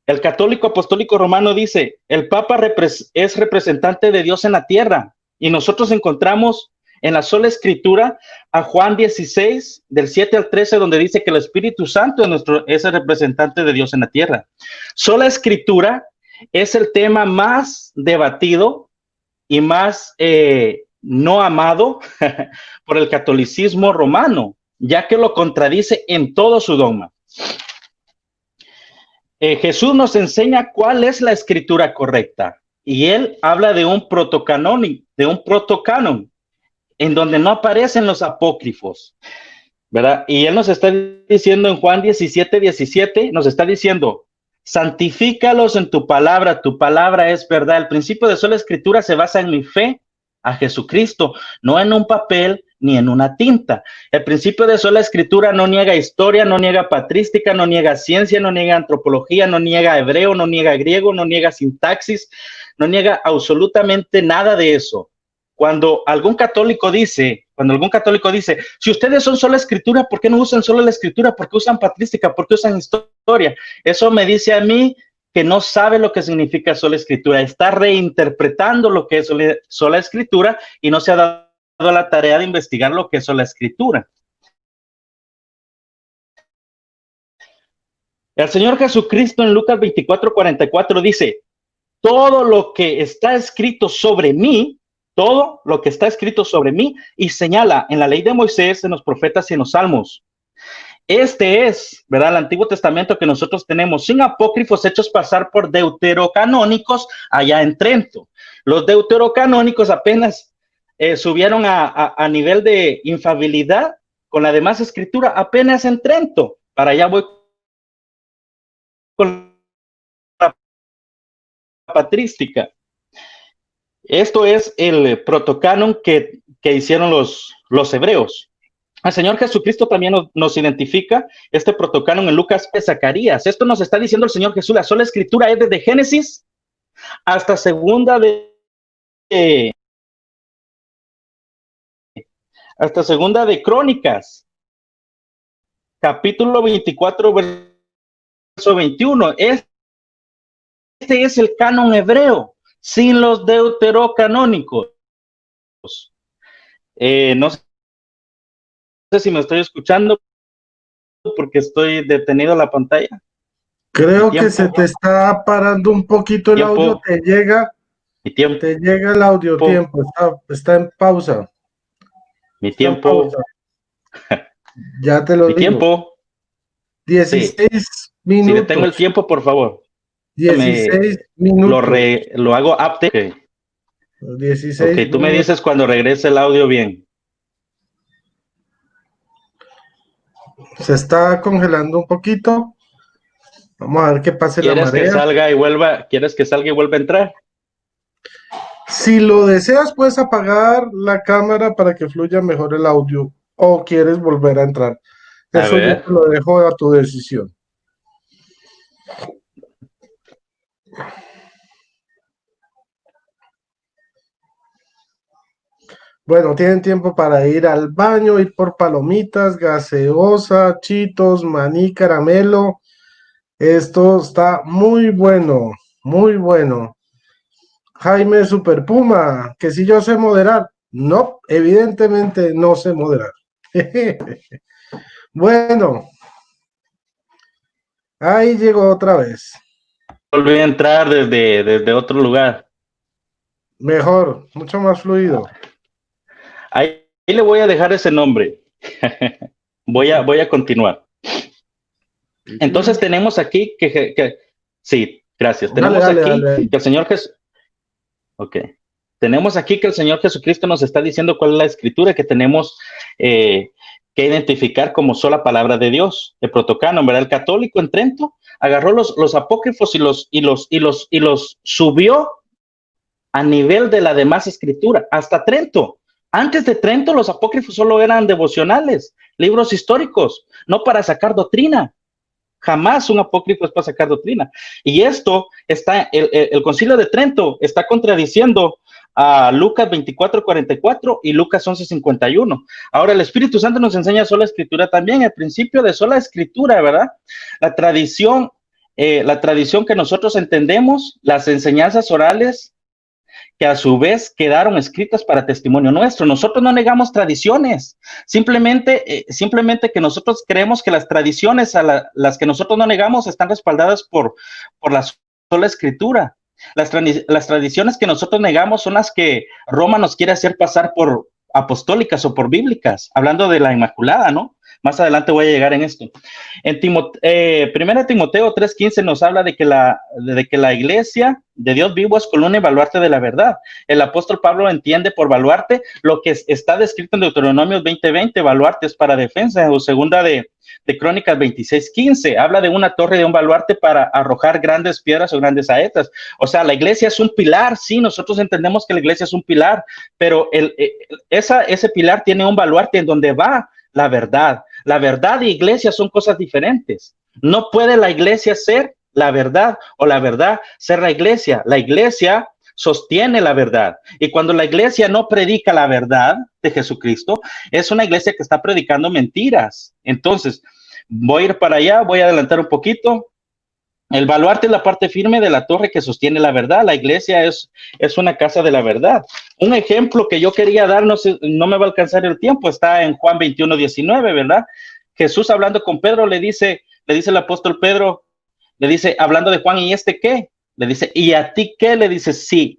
El católico apostólico romano dice, el Papa es representante de Dios en la tierra, Y nosotros encontramos en la sola escritura a Juan 16, del 7 al 13, donde dice que el Espíritu Santo es el representante de Dios en la tierra. Sola escritura es el tema más debatido y más no amado por el catolicismo romano, ya que lo contradice en todo su dogma. Jesús nos enseña cuál es la escritura correcta, y él habla de un protocanon, en donde no aparecen los apócrifos, ¿verdad? Y él nos está diciendo en Juan 17:17, nos está diciendo: santifícalos en tu palabra es verdad. El principio de sola escritura se basa en mi fe a Jesucristo, no en un papel ni en una tinta. El principio de sola escritura no niega historia, no niega patrística, no niega ciencia, no niega antropología, no niega hebreo, no niega griego, no niega sintaxis, no niega absolutamente nada de eso. Cuando algún católico dice, si ustedes son sola escritura, ¿por qué no usan solo la escritura? ¿Por qué usan patrística? ¿Por qué usan historia? Eso me dice a mí que no sabe lo que significa sola escritura. Está reinterpretando lo que es sola escritura y no se ha dado la tarea de investigar lo que es sola escritura. El Señor Jesucristo en Lucas 24:44 dice: todo lo que está escrito sobre mí, y señala en la ley de Moisés, en los profetas y en los salmos. Este es, ¿verdad?, el Antiguo Testamento que nosotros tenemos, sin apócrifos, hechos pasar por deuterocanónicos allá en Trento. Los deuterocanónicos apenas subieron a nivel de infalibilidad con la demás escritura apenas en Trento. Para allá voy con la patrística. Esto es el protocanon que hicieron los hebreos. El Señor Jesucristo también nos identifica este protocanon en Lucas y Zacarías. Esto nos está diciendo el Señor Jesús. La sola escritura es desde Génesis hasta segunda de Crónicas, capítulo 24, verso 21. Este es el canon hebreo, sin los deuterocanónicos. No sé si me estoy escuchando porque estoy detenido en la pantalla. Creo que se te está parando un poquito el audio, te llega el audio, tiempo, está en pausa. Mi tiempo. Ya te lo digo. Tiempo. 16 minutos. Si detengo el tiempo, por favor. 16 minutos. Lo hago update. Okay. 16 tú me dices cuando regrese el audio bien. Se está congelando un poquito. Vamos a ver qué pase la marea. ¿Quieres que salga y vuelva a entrar? Si lo deseas, puedes apagar la cámara para que fluya mejor el audio. O quieres volver a entrar. Eso yo te lo dejo a tu decisión. Bueno, tienen tiempo para ir al baño, ir por palomitas, gaseosa, chitos, maní, caramelo. Esto está muy bueno, muy bueno. Jaime Super Puma, que si yo sé moderar. No, evidentemente no sé moderar. Bueno, ahí llegó otra vez. Volví a entrar desde otro lugar. Mejor, mucho más fluido. Ahí le voy a dejar ese nombre. voy a continuar. Entonces tenemos aquí que sí, gracias. Tenemos dale. Que el Señor Jesús. Ok. Tenemos aquí que el Señor Jesucristo nos está diciendo cuál es la escritura que tenemos que identificar como sola palabra de Dios. El protocanon, ¿verdad? El católico en Trento agarró los apócrifos y los subió a nivel de la demás escritura, hasta Trento. Antes de Trento, los apócrifos solo eran devocionales, libros históricos, no para sacar doctrina. Jamás un apócrifo es para sacar doctrina. Y esto está, el Concilio de Trento está contradiciendo a Lucas 24:44 y Lucas 11:51. Ahora, el Espíritu Santo nos enseña sola escritura también, el principio de sola escritura, ¿verdad? La tradición que nosotros entendemos, las enseñanzas orales que a su vez quedaron escritas para testimonio nuestro. Nosotros no negamos tradiciones, simplemente que nosotros creemos que las tradiciones las que nosotros no negamos están respaldadas por la sola escritura. Las tradiciones que nosotros negamos son las que Roma nos quiere hacer pasar por apostólicas o por bíblicas, hablando de la Inmaculada, ¿no? Más adelante voy a llegar en esto. En Primera Timoteo 3:15 nos habla de que la iglesia de Dios vivo es columna y baluarte de la verdad. El apóstol Pablo entiende por baluarte lo que está descrito en Deuteronomio 20:20, baluarte es para defensa, o segunda de Crónicas 26:15, habla de una torre, de un baluarte para arrojar grandes piedras o grandes saetas. O sea, la iglesia es un pilar, sí, nosotros entendemos que la iglesia es un pilar, pero ese pilar tiene un baluarte en donde va la verdad. La verdad y iglesia son cosas diferentes. No puede la iglesia ser la verdad o la verdad ser la iglesia. La iglesia sostiene la verdad. Y cuando la iglesia no predica la verdad de Jesucristo, es una iglesia que está predicando mentiras. Entonces, voy a ir para allá, voy a adelantar un poquito. El baluarte es la parte firme de la torre que sostiene la verdad. La iglesia es una casa de la verdad. Un ejemplo que yo quería dar, no me va a alcanzar el tiempo, está en Juan 21:19, ¿verdad? Jesús hablando con Pedro le dice el apóstol Pedro, le dice, hablando de Juan, ¿y este qué? Le dice, ¿y a ti qué? Le dice, si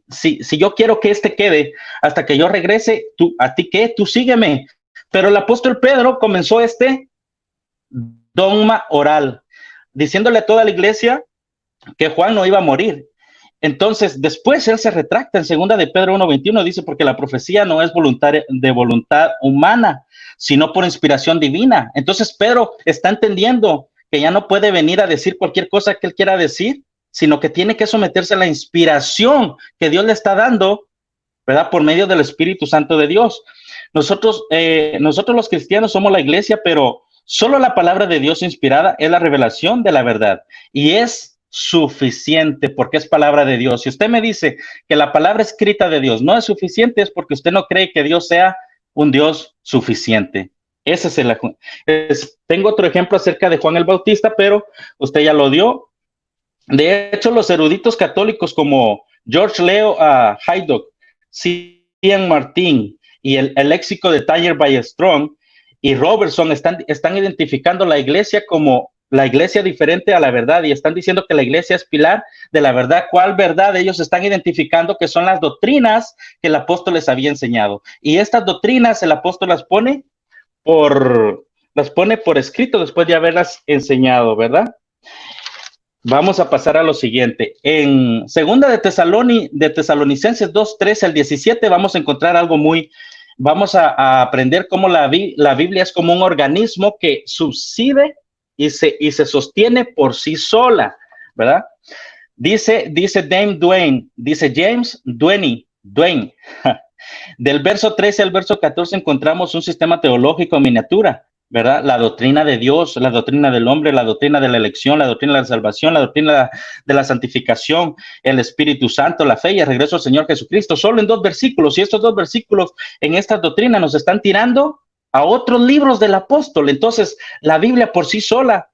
yo quiero que este quede hasta que yo regrese, ¿a ti qué? Tú sígueme. Pero el apóstol Pedro comenzó este dogma oral, diciéndole a toda la iglesia que Juan no iba a morir. Entonces, después él se retracta en segunda de Pedro 1:21, dice, porque la profecía no es de voluntad humana, sino por inspiración divina. Entonces, Pedro está entendiendo que ya no puede venir a decir cualquier cosa que él quiera decir, sino que tiene que someterse a la inspiración que Dios le está dando, ¿verdad? Por medio del Espíritu Santo de Dios. Nosotros los cristianos somos la iglesia, pero solo la palabra de Dios inspirada es la revelación de la verdad y es suficiente porque es palabra de Dios. Si usted me dice que la palabra escrita de Dios no es suficiente, es porque usted no cree que Dios sea un Dios suficiente. Ese es tengo otro ejemplo acerca de Juan el Bautista, pero usted ya lo dio. De hecho, los eruditos católicos como George Leo Haydock, Cian Martín y el léxico de Tyler Ballestrom y Robertson están identificando la iglesia como la iglesia diferente a la verdad y están diciendo que la iglesia es pilar de la verdad. ¿Cuál verdad? Ellos están identificando que son las doctrinas que el apóstol les había enseñado. Y estas doctrinas el apóstol las pone por escrito después de haberlas enseñado, ¿verdad? Vamos a pasar a lo siguiente. En segunda de Tesalonicenses 2:13 al 17 vamos a encontrar algo vamos a aprender cómo la Biblia es como un organismo que subsiste y se sostiene por sí sola, ¿verdad? Dice James Duane, del verso 13 al verso 14 encontramos un sistema teológico en miniatura, ¿verdad? La doctrina de Dios, la doctrina del hombre, la doctrina de la elección, la doctrina de la salvación, la doctrina de la santificación, el Espíritu Santo, la fe y el regreso al Señor Jesucristo, solo en 2 versículos. Y estos 2 versículos en esta doctrina nos están tirando a otros libros del apóstol. Entonces, la Biblia por sí sola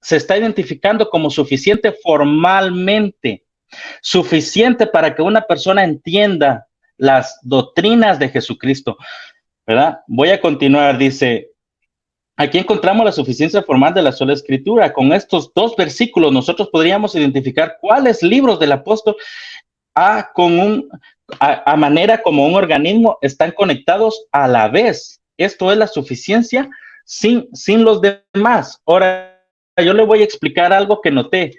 se está identificando como suficiente formalmente, suficiente para que una persona entienda las doctrinas de Jesucristo, ¿verdad? Voy a continuar, dice, aquí encontramos la suficiencia formal de la sola escritura. Con estos 2 versículos nosotros podríamos identificar cuáles libros del apóstol a manera como un organismo están conectados a la vez. Esto es la suficiencia sin los demás. Ahora, yo le voy a explicar algo que noté.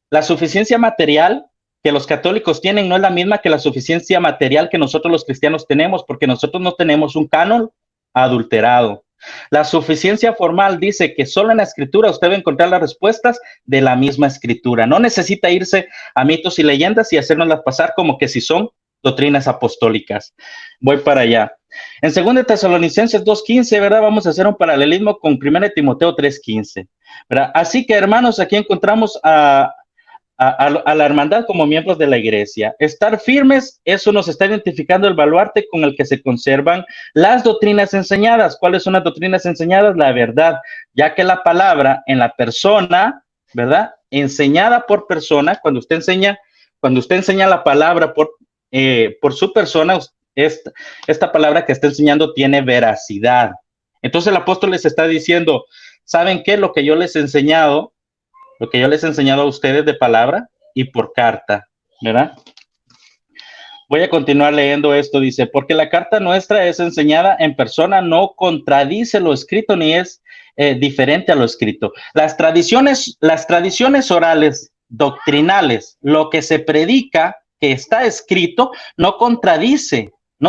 La suficiencia material que los católicos tienen no es la misma que la suficiencia material que nosotros los cristianos tenemos, porque nosotros no tenemos un canon adulterado. La suficiencia formal dice que solo en la escritura usted va a encontrar las respuestas de la misma escritura. No necesita irse a mitos y leyendas y hacérnoslas pasar como que si son doctrinas apostólicas. Voy para allá. En 2 Tesalonicenses 2:15, ¿verdad? Vamos a hacer un paralelismo con 1 Timoteo 3:15, ¿verdad? Así que, hermanos, aquí encontramos a la hermandad como miembros de la iglesia. Estar firmes, eso nos está identificando el baluarte con el que se conservan las doctrinas enseñadas. ¿Cuáles son las doctrinas enseñadas? La verdad, ya que la palabra en la persona, ¿verdad? Enseñada por persona, cuando usted enseña la palabra por su persona, esta palabra que está enseñando tiene veracidad. Entonces el apóstol les está diciendo, ¿saben qué? Lo que yo les he enseñado a ustedes de palabra y por carta, ¿verdad? Voy a continuar leyendo esto, dice, porque la carta nuestra es enseñada en persona, no contradice lo escrito ni es diferente a lo escrito. Las tradiciones orales, doctrinales, lo que se predica, que está escrito, no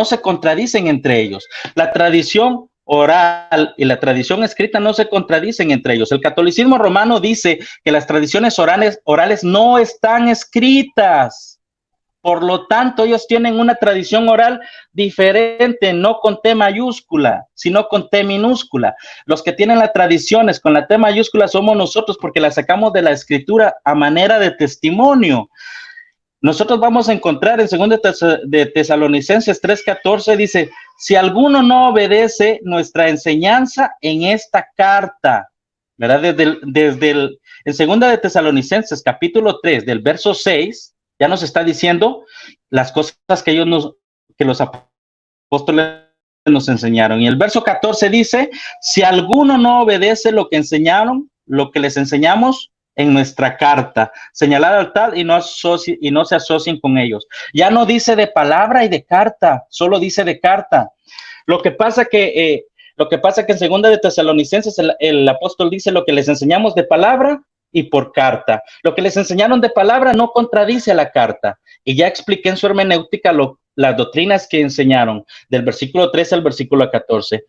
se contradicen entre ellos. La tradición oral y la tradición escrita no se contradicen entre ellos. El catolicismo romano dice que las tradiciones orales no están escritas. Por lo tanto, ellos tienen una tradición oral diferente, no con T mayúscula, sino con T minúscula. Los que tienen las tradiciones con la T mayúscula somos nosotros porque las sacamos de la escritura a manera de testimonio. Nosotros vamos a encontrar en 2 de Tesalonicenses 3:14, dice, si alguno no obedece nuestra enseñanza en esta carta, ¿verdad? En 2 de Tesalonicenses capítulo 3, del verso 6, ya nos está diciendo las cosas que los apóstoles nos enseñaron. Y el verso 14 dice, si alguno no obedece lo que les enseñamos en nuestra carta, señalar al tal y no se asocien con ellos. Ya no dice de palabra y de carta, solo dice de carta. Lo que pasa que en 2 de Tesalonicenses el apóstol dice lo que les enseñamos de palabra y por carta. Lo que les enseñaron de palabra no contradice a la carta. Y ya expliqué en su hermenéutica las doctrinas que enseñaron, del versículo 13 al versículo 14.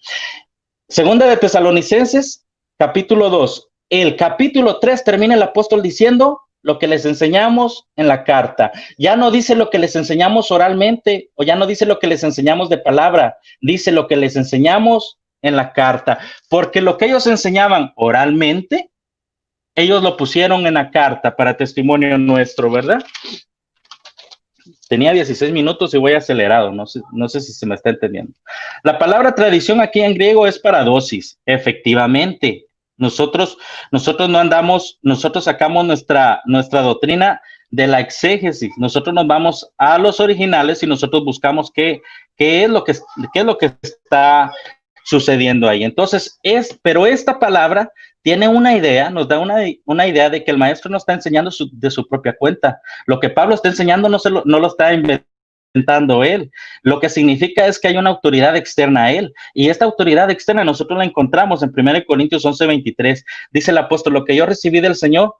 2 de Tesalonicenses, capítulo 2. El capítulo 3 termina el apóstol diciendo lo que les enseñamos en la carta. Ya no dice lo que les enseñamos oralmente, o ya no dice lo que les enseñamos de palabra, dice lo que les enseñamos en la carta. Porque lo que ellos enseñaban oralmente, ellos lo pusieron en la carta para testimonio nuestro, ¿verdad? Tenía 16 minutos y voy acelerado, no sé si se me está entendiendo. La palabra tradición aquí en griego es paradosis, efectivamente. Nosotros sacamos nuestra doctrina de la exégesis. Nosotros nos vamos a los originales y nosotros buscamos qué es lo que está sucediendo ahí. Entonces, pero esta palabra tiene una idea, nos da una idea de que el maestro no está enseñando de su propia cuenta. Lo que Pablo está enseñando no lo está inventando él. Lo que significa es que hay una autoridad externa a él. Y esta autoridad externa nosotros la encontramos en 1 Corintios 11:23. Dice el apóstol, lo que yo recibí del Señor,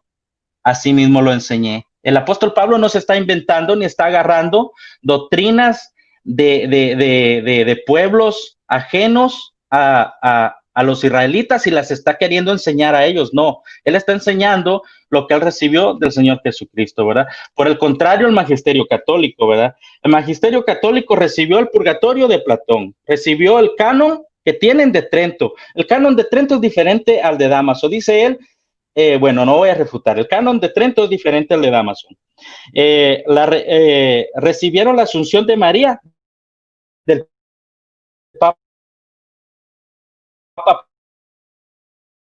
así mismo lo enseñé. El apóstol Pablo no se está inventando ni está agarrando doctrinas de pueblos ajenos a los israelitas y las está queriendo enseñar a ellos. No, él está enseñando lo que él recibió del Señor Jesucristo, ¿verdad? Por el contrario, el magisterio católico, ¿verdad? El magisterio católico recibió el purgatorio de Platón, recibió el canon que tienen de Trento. El canon de Trento es diferente al de Dámaso, dice él. Bueno, no voy a refutar. El canon de Trento es diferente al de Dámaso. Recibieron la asunción de María del Papa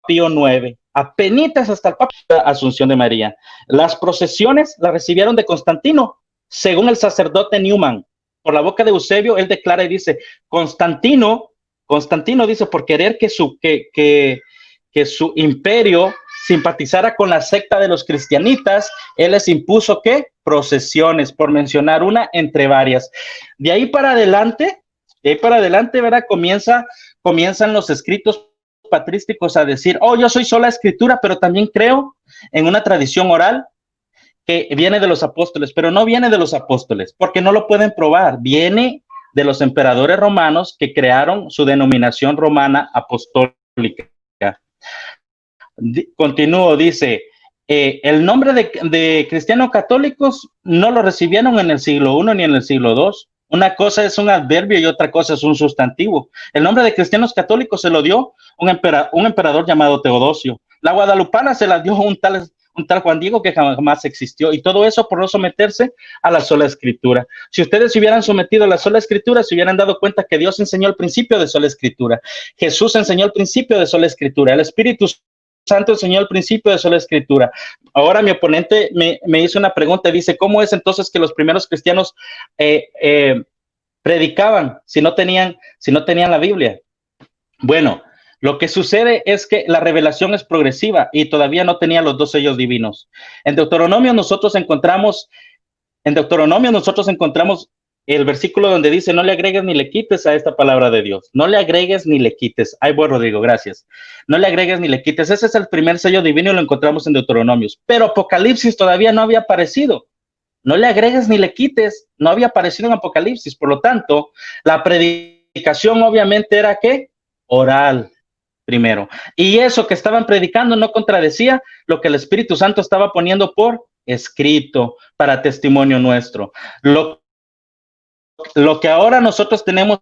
Pío IX, apenitas hasta el Papa Asunción de María. Las procesiones las recibieron de Constantino, según el sacerdote Newman. Por la boca de Eusebio, él declara y dice, Constantino dice, por querer que su imperio simpatizara con la secta de los cristianitas, él les impuso, ¿qué? Procesiones, por mencionar una entre varias. De ahí para adelante, ¿verdad? Comienzan los escritos patrísticos a decir, yo soy sola escritura, pero también creo en una tradición oral que viene de los apóstoles, pero no viene de los apóstoles, porque no lo pueden probar, viene de los emperadores romanos que crearon su denominación romana apostólica. Continúo, dice, el nombre de cristianos católicos no lo recibieron en el siglo I ni en el siglo II. Una cosa es un adverbio y otra cosa es un sustantivo. El nombre de cristianos católicos se lo dio un emperador llamado Teodosio. La guadalupana se la dio un tal Juan Diego que jamás existió. Y todo eso por no someterse a la sola escritura. Si ustedes se hubieran sometido a la sola escritura, se hubieran dado cuenta que Dios enseñó el principio de sola escritura. Jesús enseñó el principio de sola escritura. El Espíritu Santo enseñó al principio de sola escritura. Ahora mi oponente me hizo una pregunta, dice, ¿cómo es entonces que los primeros cristianos predicaban si no tenían la Biblia? Bueno, lo que sucede es que la revelación es progresiva y todavía no tenía los 2 sellos divinos. En Deuteronomio nosotros encontramos el versículo donde dice, no le agregues ni le quites a esta palabra de Dios. No le agregues ni le quites. Ay, bueno, Rodrigo, gracias. No le agregues ni le quites. Ese es el primer sello divino y lo encontramos en Deuteronomios. Pero Apocalipsis todavía no había aparecido. No le agregues ni le quites. No había aparecido en Apocalipsis. Por lo tanto, la predicación obviamente era ¿qué? Oral primero. Y eso que estaban predicando no contradecía lo que el Espíritu Santo estaba poniendo por escrito para testimonio nuestro. Lo que ahora nosotros tenemos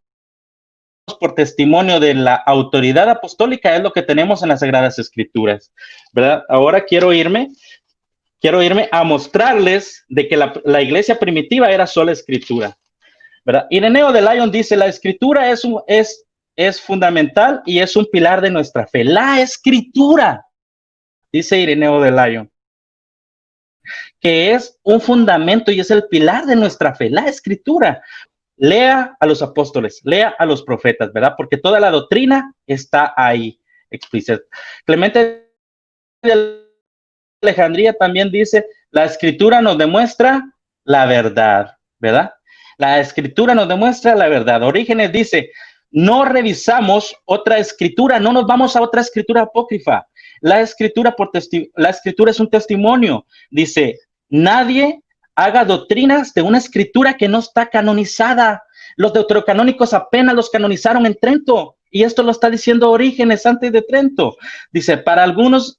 por testimonio de la autoridad apostólica es lo que tenemos en las Sagradas Escrituras, ¿verdad? Ahora quiero irme a mostrarles de que la iglesia primitiva era sola escritura, ¿verdad? Ireneo de Lyon dice, la escritura es fundamental y es un pilar de nuestra fe. La escritura, dice Ireneo de Lyon, que es un fundamento y es el pilar de nuestra fe, la escritura. Lea a los apóstoles, lea a los profetas, ¿verdad? Porque toda la doctrina está ahí explícita. Clemente de Alejandría también dice, la escritura nos demuestra la verdad, ¿verdad? La escritura nos demuestra la verdad. Orígenes dice, no revisamos otra escritura, no nos vamos a otra escritura apócrifa. La escritura es un testimonio. Dice, nadie haga doctrinas de una escritura que no está canonizada. Los deuterocanónicos apenas los canonizaron en Trento, y esto lo está diciendo Orígenes antes de Trento. Dice, para algunas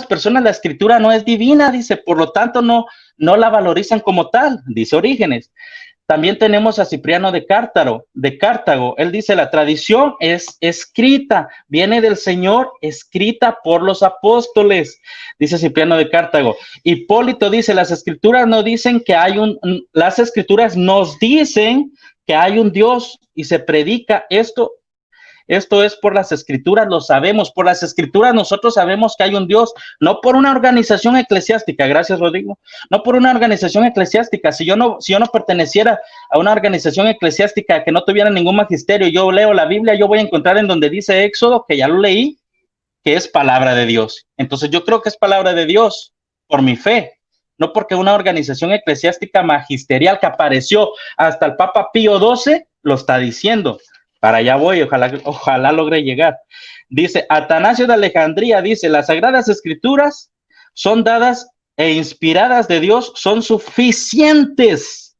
personas la escritura no es divina, dice, por lo tanto no la valorizan como tal, dice Orígenes. También tenemos a Cipriano de Cartago. Él dice, la tradición es escrita, viene del Señor, escrita por los apóstoles, dice Cipriano de Cartago. Hipólito dice, las escrituras nos dicen que las escrituras nos dicen que hay un Dios y se predica esto. Esto es por las escrituras, lo sabemos. Por las escrituras nosotros sabemos que hay un Dios, no por una organización eclesiástica. Gracias, Rodrigo. No por una organización eclesiástica. Si yo no perteneciera a una organización eclesiástica que no tuviera ningún magisterio, yo leo la Biblia, yo voy a encontrar en donde dice Éxodo, que ya lo leí, que es palabra de Dios. Entonces yo creo que es palabra de Dios por mi fe. No porque una organización eclesiástica magisterial que apareció hasta el Papa Pío XII lo está diciendo. Para allá voy, ojalá logre llegar. Dice, Atanasio de Alejandría dice, las Sagradas Escrituras son dadas e inspiradas de Dios, son suficientes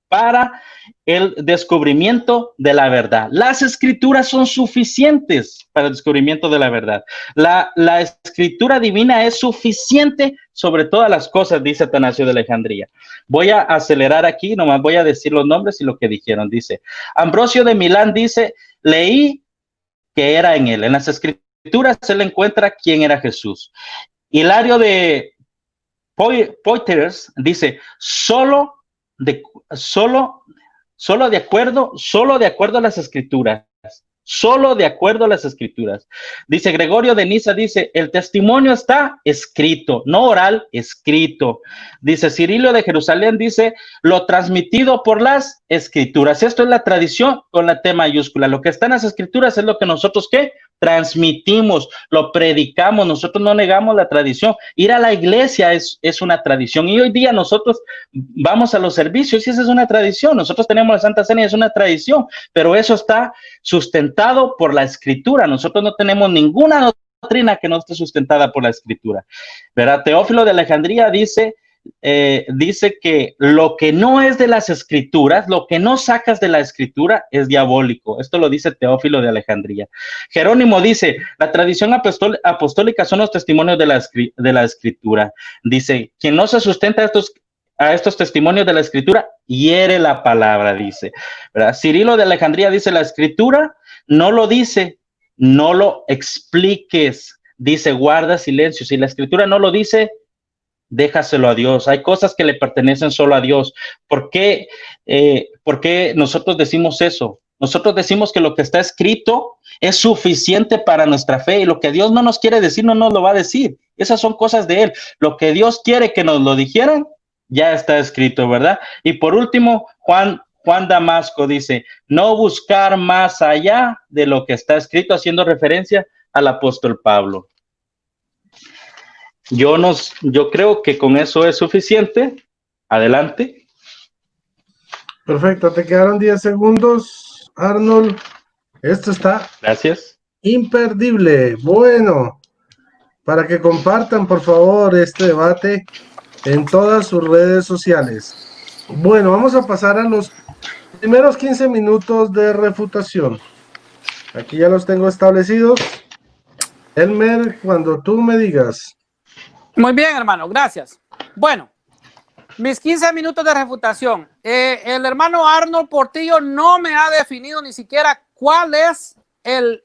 para el descubrimiento de la verdad. Las Escrituras son suficientes para el descubrimiento de la verdad. La Escritura divina es suficiente sobre todas las cosas, dice Atanasio de Alejandría. Voy a acelerar aquí, nomás voy a decir los nombres y lo que dijeron. Dice, Ambrosio de Milán dice, leí que era en él. En las Escrituras se le encuentra quién era Jesús. Hilario de Poitiers dice, solo de acuerdo a las Escrituras. Solo de acuerdo a las Escrituras. Dice Gregorio de Niza, dice, el testimonio está escrito, no oral, escrito. Dice Cirilo de Jerusalén, dice, lo transmitido por las Escrituras. Esto es la tradición con la T mayúscula. Lo que está en las Escrituras es lo que nosotros, ¿qué? Transmitimos, lo predicamos, nosotros no negamos la tradición. Ir a la iglesia es una tradición, y hoy día nosotros vamos a los servicios y esa es una tradición. Nosotros tenemos la Santa Cena y es una tradición, pero eso está sustentado por la Escritura. Nosotros no tenemos ninguna doctrina que no esté sustentada por la Escritura, ¿verdad? Teófilo de Alejandría dice que lo que no es de las Escrituras, lo que no sacas de la Escritura es diabólico. Esto lo dice Teófilo de Alejandría. Jerónimo dice, la tradición apostólica son los testimonios de la Escritura. Dice, quien no se sustenta a estos testimonios de la Escritura, hiere la palabra, dice, ¿verdad? Cirilo de Alejandría dice, la Escritura no lo dice, no lo expliques, dice, guarda silencio. Si la Escritura no lo dice, déjaselo a Dios. Hay cosas que le pertenecen solo a Dios. ¿Por qué nosotros decimos eso? Nosotros decimos que lo que está escrito es suficiente para nuestra fe y lo que Dios no nos quiere decir no nos lo va a decir. Esas son cosas de Él. Lo que Dios quiere que nos lo dijeran, ya está escrito, ¿verdad? Y por último, Juan Damasco dice, no buscar más allá de lo que está escrito, haciendo referencia al apóstol Pablo. Yo creo que con eso es suficiente. Adelante. Perfecto, te quedaron 10 segundos, Arnold. Esto está Gracias. imperdible. Bueno, para que compartan, por favor, este debate en todas sus redes sociales. Bueno, vamos a pasar a los primeros 15 minutos de refutación. Aquí ya los tengo establecidos. Elmer, cuando tú me digas. Muy bien, hermano, gracias. Bueno, mis 15 minutos de refutación. El hermano Arnold Portillo no me ha definido ni siquiera cuál es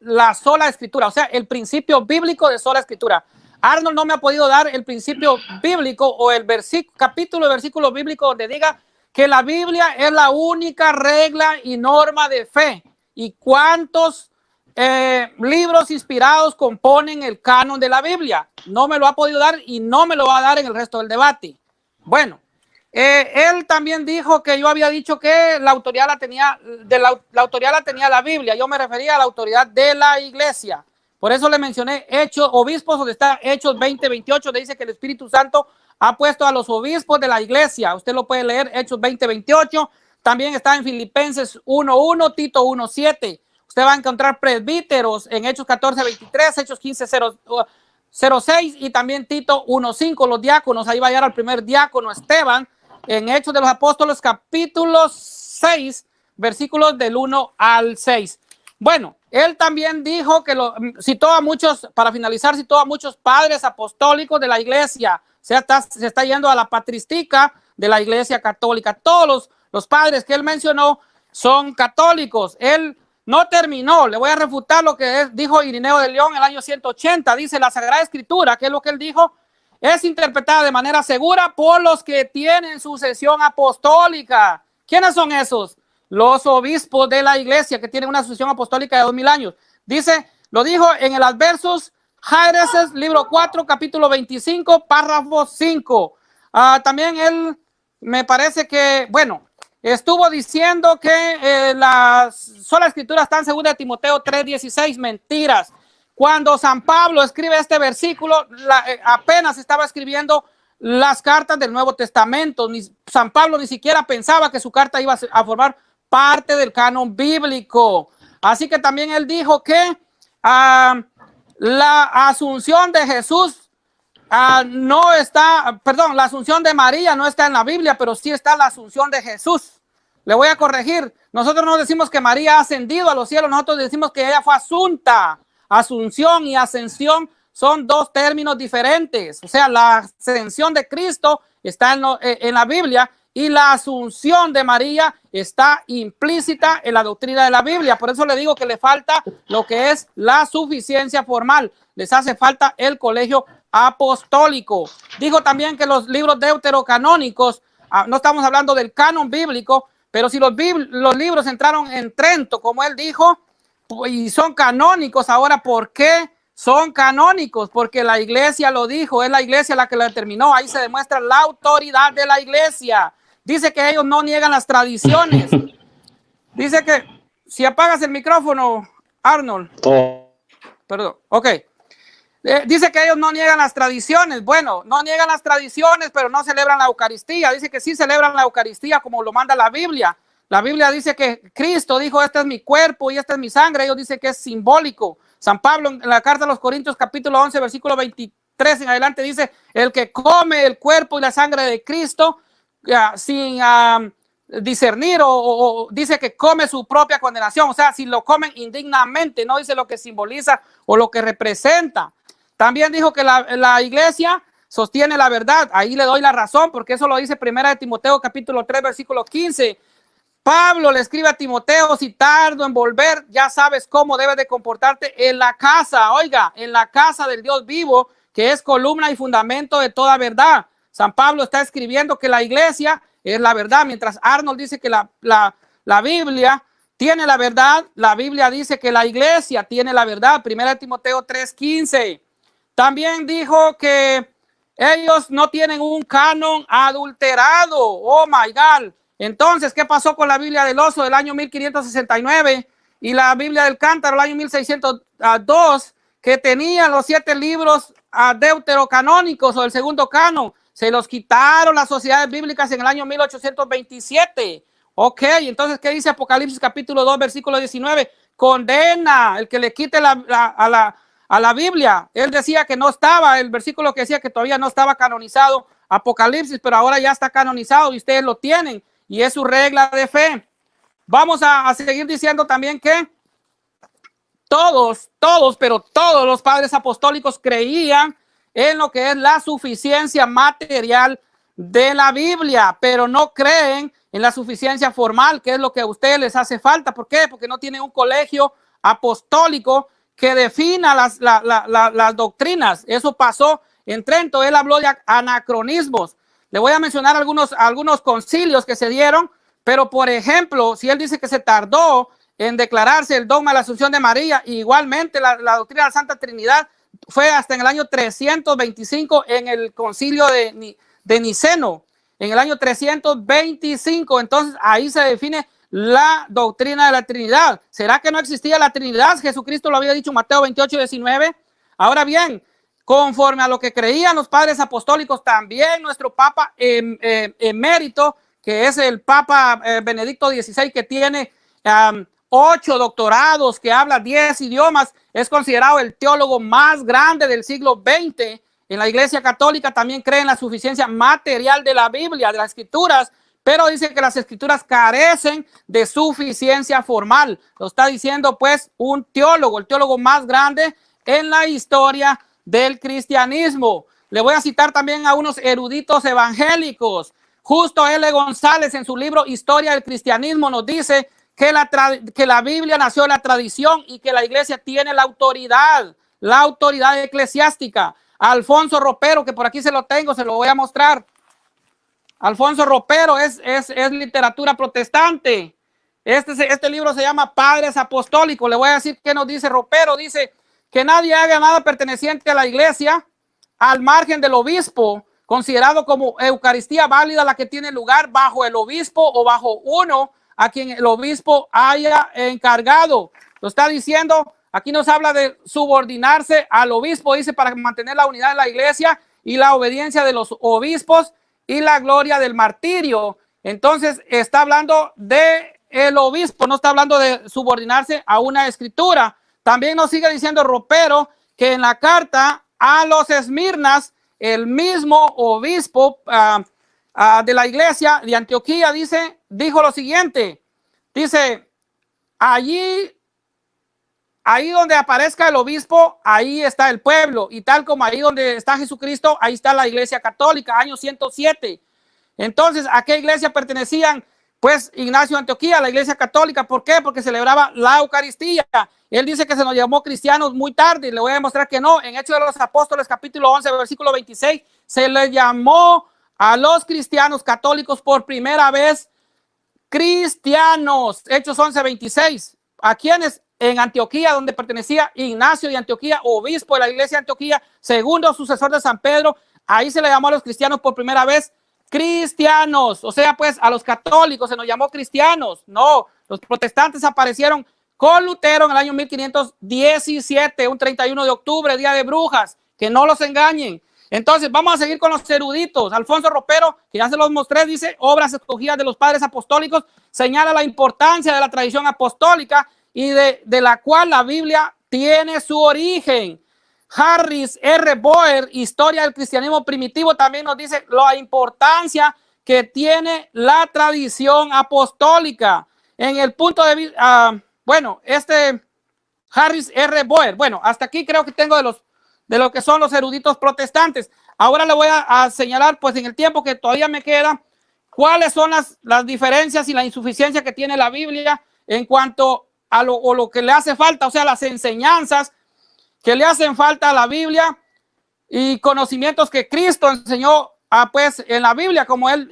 la sola escritura, o sea, el principio bíblico de sola escritura. Arnold no me ha podido dar el principio bíblico o el capítulo de versículo bíblico donde diga que la Biblia es la única regla y norma de fe. ¿Y cuántos libros inspirados componen el canon de la Biblia? No me lo ha podido dar y no me lo va a dar en el resto del debate. Bueno, él también dijo que yo había dicho que la autoridad la tenía la Biblia. Yo me refería a la autoridad de la iglesia. Por eso le mencioné Hechos, obispos, donde está Hechos 20:28, donde dice que el Espíritu Santo ha puesto a los obispos de la iglesia. Usted lo puede leer, Hechos 20:28. También está en Filipenses 1:1, Tito 1:7. Usted va a encontrar presbíteros en Hechos 14:23, Hechos 15:06 y también Tito 1:5. Los diáconos, ahí va a llegar al primer diácono Esteban en Hechos de los Apóstoles, capítulo 6, versículos del 1 al 6. Bueno, él también dijo que citó a muchos, para finalizar, citó a muchos padres apostólicos de la iglesia. Se está yendo a la patrística de la iglesia católica. Todos los padres que él mencionó son católicos. Él no terminó. Le voy a refutar lo que dijo Irineo de León en el año 180. Dice la Sagrada Escritura, que es lo que él dijo, es interpretada de manera segura por los que tienen sucesión apostólica. ¿Quiénes son esos? Los obispos de la iglesia que tienen una sucesión apostólica de 2000 años. Dice, lo dijo en el Adversus Jaireses, libro 4, capítulo 25, párrafo 5. También él me parece que, bueno, estuvo diciendo que la sola escritura está en 2 Timoteo 3:16, mentiras. Cuando San Pablo escribe este versículo, apenas estaba escribiendo las cartas del Nuevo Testamento. San Pablo ni siquiera pensaba que su carta iba a formar parte del canon bíblico. Así que también él dijo que la asunción de Jesús no está, perdón, la asunción de María no está en la Biblia, pero sí está la asunción de Jesús. Le voy a corregir. Nosotros no decimos que María ha ascendido a los cielos, nosotros decimos que ella fue asunta. Asunción y ascensión son dos términos diferentes. O sea, la ascensión de Cristo está en la Biblia y la asunción de María está implícita en la doctrina de la Biblia. Por eso le digo que le falta lo que es la suficiencia formal. Les hace falta el colegio apostólico. Dijo también que los libros deuterocanónicos, no estamos hablando del canon bíblico, pero si los libros entraron en Trento, como él dijo, y son canónicos, ahora, ¿por qué son canónicos? Porque la iglesia lo dijo, es la iglesia la que lo determinó. Ahí se demuestra la autoridad de la iglesia. Dice que ellos no niegan las tradiciones. Dice que, si apagas el micrófono, Arnold. Perdón, ok. Dice que ellos no niegan las tradiciones. Bueno, no niegan las tradiciones, pero no celebran la Eucaristía. Dice que sí celebran la Eucaristía como lo manda la Biblia. La Biblia dice que Cristo dijo, este es mi cuerpo y esta es mi sangre. Ellos dicen que es simbólico. San Pablo en la carta a los Corintios, capítulo 11, versículo 23 en adelante, dice, el que come el cuerpo y la sangre de Cristo sin discernir o dice que come su propia condenación. O sea, si lo comen indignamente, no dice lo que simboliza o lo que representa. También dijo que la iglesia sostiene la verdad. Ahí le doy la razón, porque eso lo dice 1 Timoteo, capítulo 3, versículo 15. Pablo le escribe a Timoteo, si tardo en volver, ya sabes cómo debes de comportarte en la casa, oiga, en la casa del Dios vivo, que es columna y fundamento de toda verdad. San Pablo está escribiendo que la iglesia es la verdad, mientras Arnold dice que la Biblia tiene la verdad. La Biblia dice que la iglesia tiene la verdad. 1 Timoteo 3:15. También dijo que ellos no tienen un canon adulterado. Oh my God. Entonces, ¿qué pasó con la Biblia del Oso del año 1569 y la Biblia del Cántaro del año 1602, que tenían los 7 libros deuterocanónicos o el segundo canon? Se los quitaron las sociedades bíblicas en el año 1827. Ok, entonces, ¿qué dice Apocalipsis capítulo 2, versículo 19? Condena el que le quite a la Biblia. Él decía que no estaba, el versículo que decía que todavía no estaba canonizado Apocalipsis, pero ahora ya está canonizado y ustedes lo tienen, y es su regla de fe. Vamos a seguir diciendo también que todos los padres apostólicos creían en lo que es la suficiencia material de la Biblia, pero no creen en la suficiencia formal, que es lo que a ustedes les hace falta. ¿Por qué? Porque no tienen un colegio apostólico que defina las doctrinas. Eso pasó en Trento. Él habló de anacronismos. Le voy a mencionar algunos concilios que se dieron, pero por ejemplo, si él dice que se tardó en declararse el dogma de la Asunción de María, igualmente la doctrina de la Santa Trinidad fue hasta en el año 325 en el concilio de Niceno, en el año 325. Entonces ahí se define la doctrina de la Trinidad. ¿Será que no existía la Trinidad? Jesucristo lo había dicho en Mateo 28:19. Ahora bien, conforme a lo que creían los padres apostólicos, también nuestro Papa emérito, que es el Papa Benedicto XVI, que tiene 8 doctorados, que habla 10 idiomas, es considerado el teólogo más grande del siglo XX. En la Iglesia Católica también cree en la suficiencia material de la Biblia, de las Escrituras, pero dice que las Escrituras carecen de suficiencia formal. Lo está diciendo pues un teólogo, el teólogo más grande en la historia del cristianismo. Le voy a citar también a unos eruditos evangélicos. Justo L. González, en su libro Historia del Cristianismo, nos dice que la Biblia nació de la tradición y que la iglesia tiene la autoridad eclesiástica. Alfonso Ropero, que por aquí se lo tengo, se lo voy a mostrar. Alfonso Ropero es literatura protestante. Este libro se llama Padres Apostólicos. Le voy a decir qué nos dice Ropero. Dice que nadie haga nada perteneciente a la iglesia al margen del obispo, considerado como Eucaristía válida la que tiene lugar bajo el obispo o bajo uno a quien el obispo haya encargado. Lo está diciendo, aquí nos habla de subordinarse al obispo, dice, para mantener la unidad de la iglesia y la obediencia de los obispos y la gloria del martirio. Entonces está hablando de el obispo, no está hablando de subordinarse a una escritura. También nos sigue diciendo Ropero que en la carta a los Esmirnas, el mismo obispo de la iglesia de Antioquía dijo lo siguiente, dice, ahí donde aparezca el obispo, ahí está el pueblo, y tal como ahí donde está Jesucristo, ahí está la iglesia católica, año 107. Entonces, ¿a qué iglesia pertenecían? Pues Ignacio de Antioquía, la iglesia católica. ¿Por qué? Porque celebraba la Eucaristía. Él dice que se nos llamó cristianos muy tarde, le voy a demostrar que no. En Hechos de los Apóstoles, capítulo 11, versículo 26, se les llamó a los cristianos católicos por primera vez cristianos. Hechos 11, 26. ¿A quiénes? En Antioquía, donde pertenecía Ignacio de Antioquía, obispo de la iglesia de Antioquía, segundo sucesor de San Pedro. Ahí se le llamó a los cristianos por primera vez cristianos. O sea, pues a los católicos se nos llamó cristianos. No, los protestantes aparecieron con Lutero en el año 1517, un 31 de octubre, día de brujas. Que no los engañen. Entonces, vamos a seguir con los eruditos. Alfonso Ropero, que ya se los mostré, dice, obras escogidas de los padres apostólicos, señala la importancia de la tradición apostólica y de la cual la Biblia tiene su origen. Harris R. Boer, Historia del Cristianismo Primitivo, también nos dice la importancia que tiene la tradición apostólica. En el punto de vista, Harris R. Boer, hasta aquí creo que tengo de lo que son los eruditos protestantes. Ahora le voy a señalar, pues en el tiempo que todavía me queda, cuáles son las diferencias y la insuficiencia que tiene la Biblia en cuanto a lo que le hace falta, o sea, las enseñanzas que le hacen falta a la Biblia y conocimientos que Cristo enseñó pues en la Biblia, como él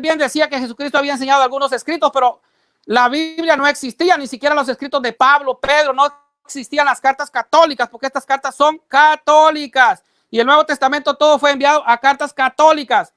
bien decía que Jesucristo había enseñado algunos escritos, pero la Biblia no existía, ni siquiera los escritos de Pablo, Pedro, no existían las cartas católicas, porque estas cartas son católicas. Y el Nuevo Testamento todo fue enviado a cartas católicas.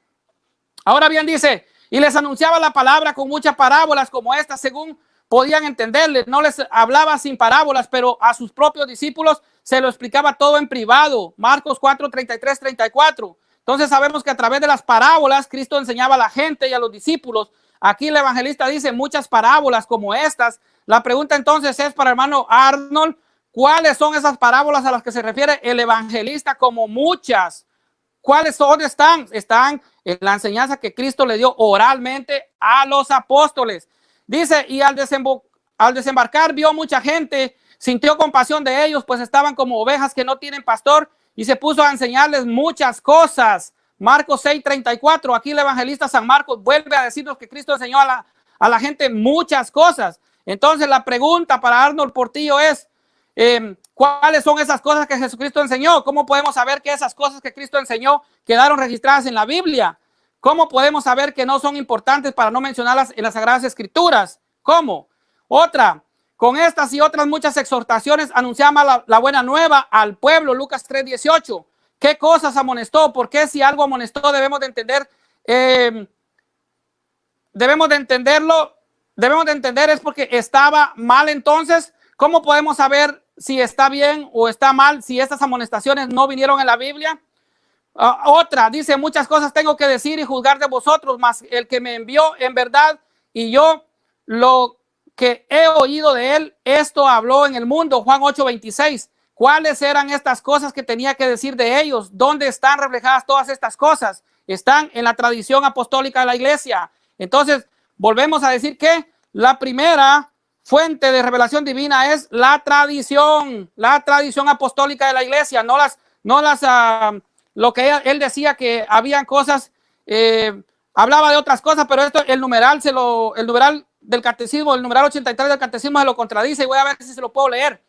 Ahora bien dice, y les anunciaba la palabra con muchas parábolas como estas, según podían entenderle. No les hablaba sin parábolas, pero a sus propios discípulos se lo explicaba todo en privado. Marcos 4, 33, 34. Entonces sabemos que a través de las parábolas Cristo enseñaba a la gente y a los discípulos. Aquí el evangelista dice muchas parábolas como estas. La pregunta entonces es para el hermano Arnold, ¿cuáles son esas parábolas a las que se refiere el evangelista como muchas? ¿Cuáles son? Están en la enseñanza que Cristo le dio oralmente a los apóstoles. Dice, y al desembarcar vio mucha gente, sintió compasión de ellos, pues estaban como ovejas que no tienen pastor, y se puso a enseñarles muchas cosas. Marcos 6:34, aquí el evangelista San Marcos vuelve a decirnos que Cristo enseñó a la gente muchas cosas. Entonces la pregunta para Arnold Portillo es, ¿cuáles son esas cosas que Jesucristo enseñó? ¿Cómo podemos saber que esas cosas que Cristo enseñó quedaron registradas en la Biblia? ¿Cómo podemos saber que no son importantes para no mencionarlas en las Sagradas Escrituras? ¿Cómo? Otra, con estas y otras muchas exhortaciones anunciamos la buena nueva al pueblo, Lucas 3:18. ¿Qué cosas amonestó? ¿Por qué si algo amonestó debemos de entender? Debemos de entender es porque estaba mal. Entonces, ¿cómo podemos saber si está bien o está mal si estas amonestaciones no vinieron en la Biblia? Otra, dice, muchas cosas tengo que decir y juzgar de vosotros, mas el que me envió en verdad y yo lo que he oído de él, esto habló en el mundo. Juan 8:26. ¿Cuáles eran estas cosas que tenía que decir de ellos? ¿Dónde están reflejadas todas estas cosas? Están en la tradición apostólica de la iglesia. Entonces, volvemos a decir que la primera fuente de revelación divina es la tradición apostólica de la iglesia, lo que él decía que habían cosas, hablaba de otras cosas, pero esto, el numeral del catecismo, el numeral 83 del catecismo se lo contradice, y voy a ver si se lo puedo leer.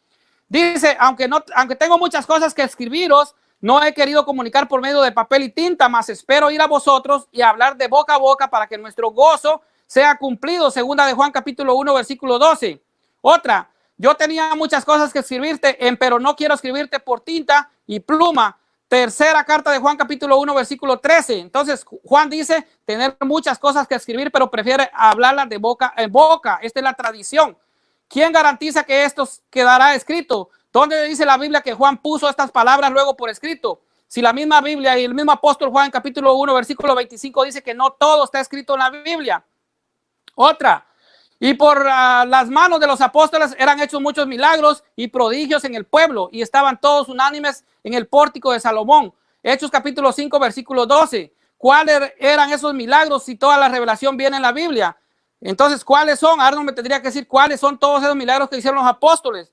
Dice, aunque tengo muchas cosas que escribiros, no he querido comunicar por medio de papel y tinta, mas espero ir a vosotros y hablar de boca a boca para que nuestro gozo sea cumplido. Segunda de Juan capítulo 1 versículo 12. Otra, yo tenía muchas cosas que escribirte, pero no quiero escribirte por tinta y pluma. Tercera carta de Juan capítulo 1 versículo 13. Entonces Juan dice tener muchas cosas que escribir, pero prefiere hablarlas de boca en boca. Esta es la tradición. ¿Quién garantiza que esto quedará escrito? ¿Dónde dice la Biblia que Juan puso estas palabras luego por escrito? Si la misma Biblia y el mismo apóstol Juan capítulo 1 versículo 25 dice que no todo está escrito en la Biblia. Otra, y por las manos de los apóstoles eran hechos muchos milagros y prodigios en el pueblo, y estaban todos unánimes en el pórtico de Salomón. Hechos capítulo 5 versículo 12. ¿Cuáles eran esos milagros si toda la revelación viene en la Biblia? Entonces, ¿cuáles son? Arnold me tendría que decir cuáles son todos esos milagros que hicieron los apóstoles.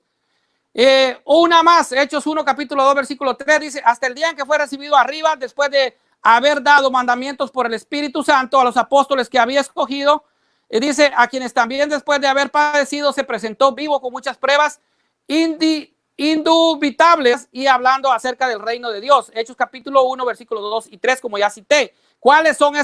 Una más, Hechos 1 capítulo 2 versículo 3 dice, hasta el día en que fue recibido arriba, después de haber dado mandamientos por el Espíritu Santo a los apóstoles que había escogido, dice, a quienes también después de haber padecido se presentó vivo con muchas pruebas indubitables y hablando acerca del reino de Dios. Hechos capítulo 1 versículos 2 y 3, como ya cité. ¿Cuáles son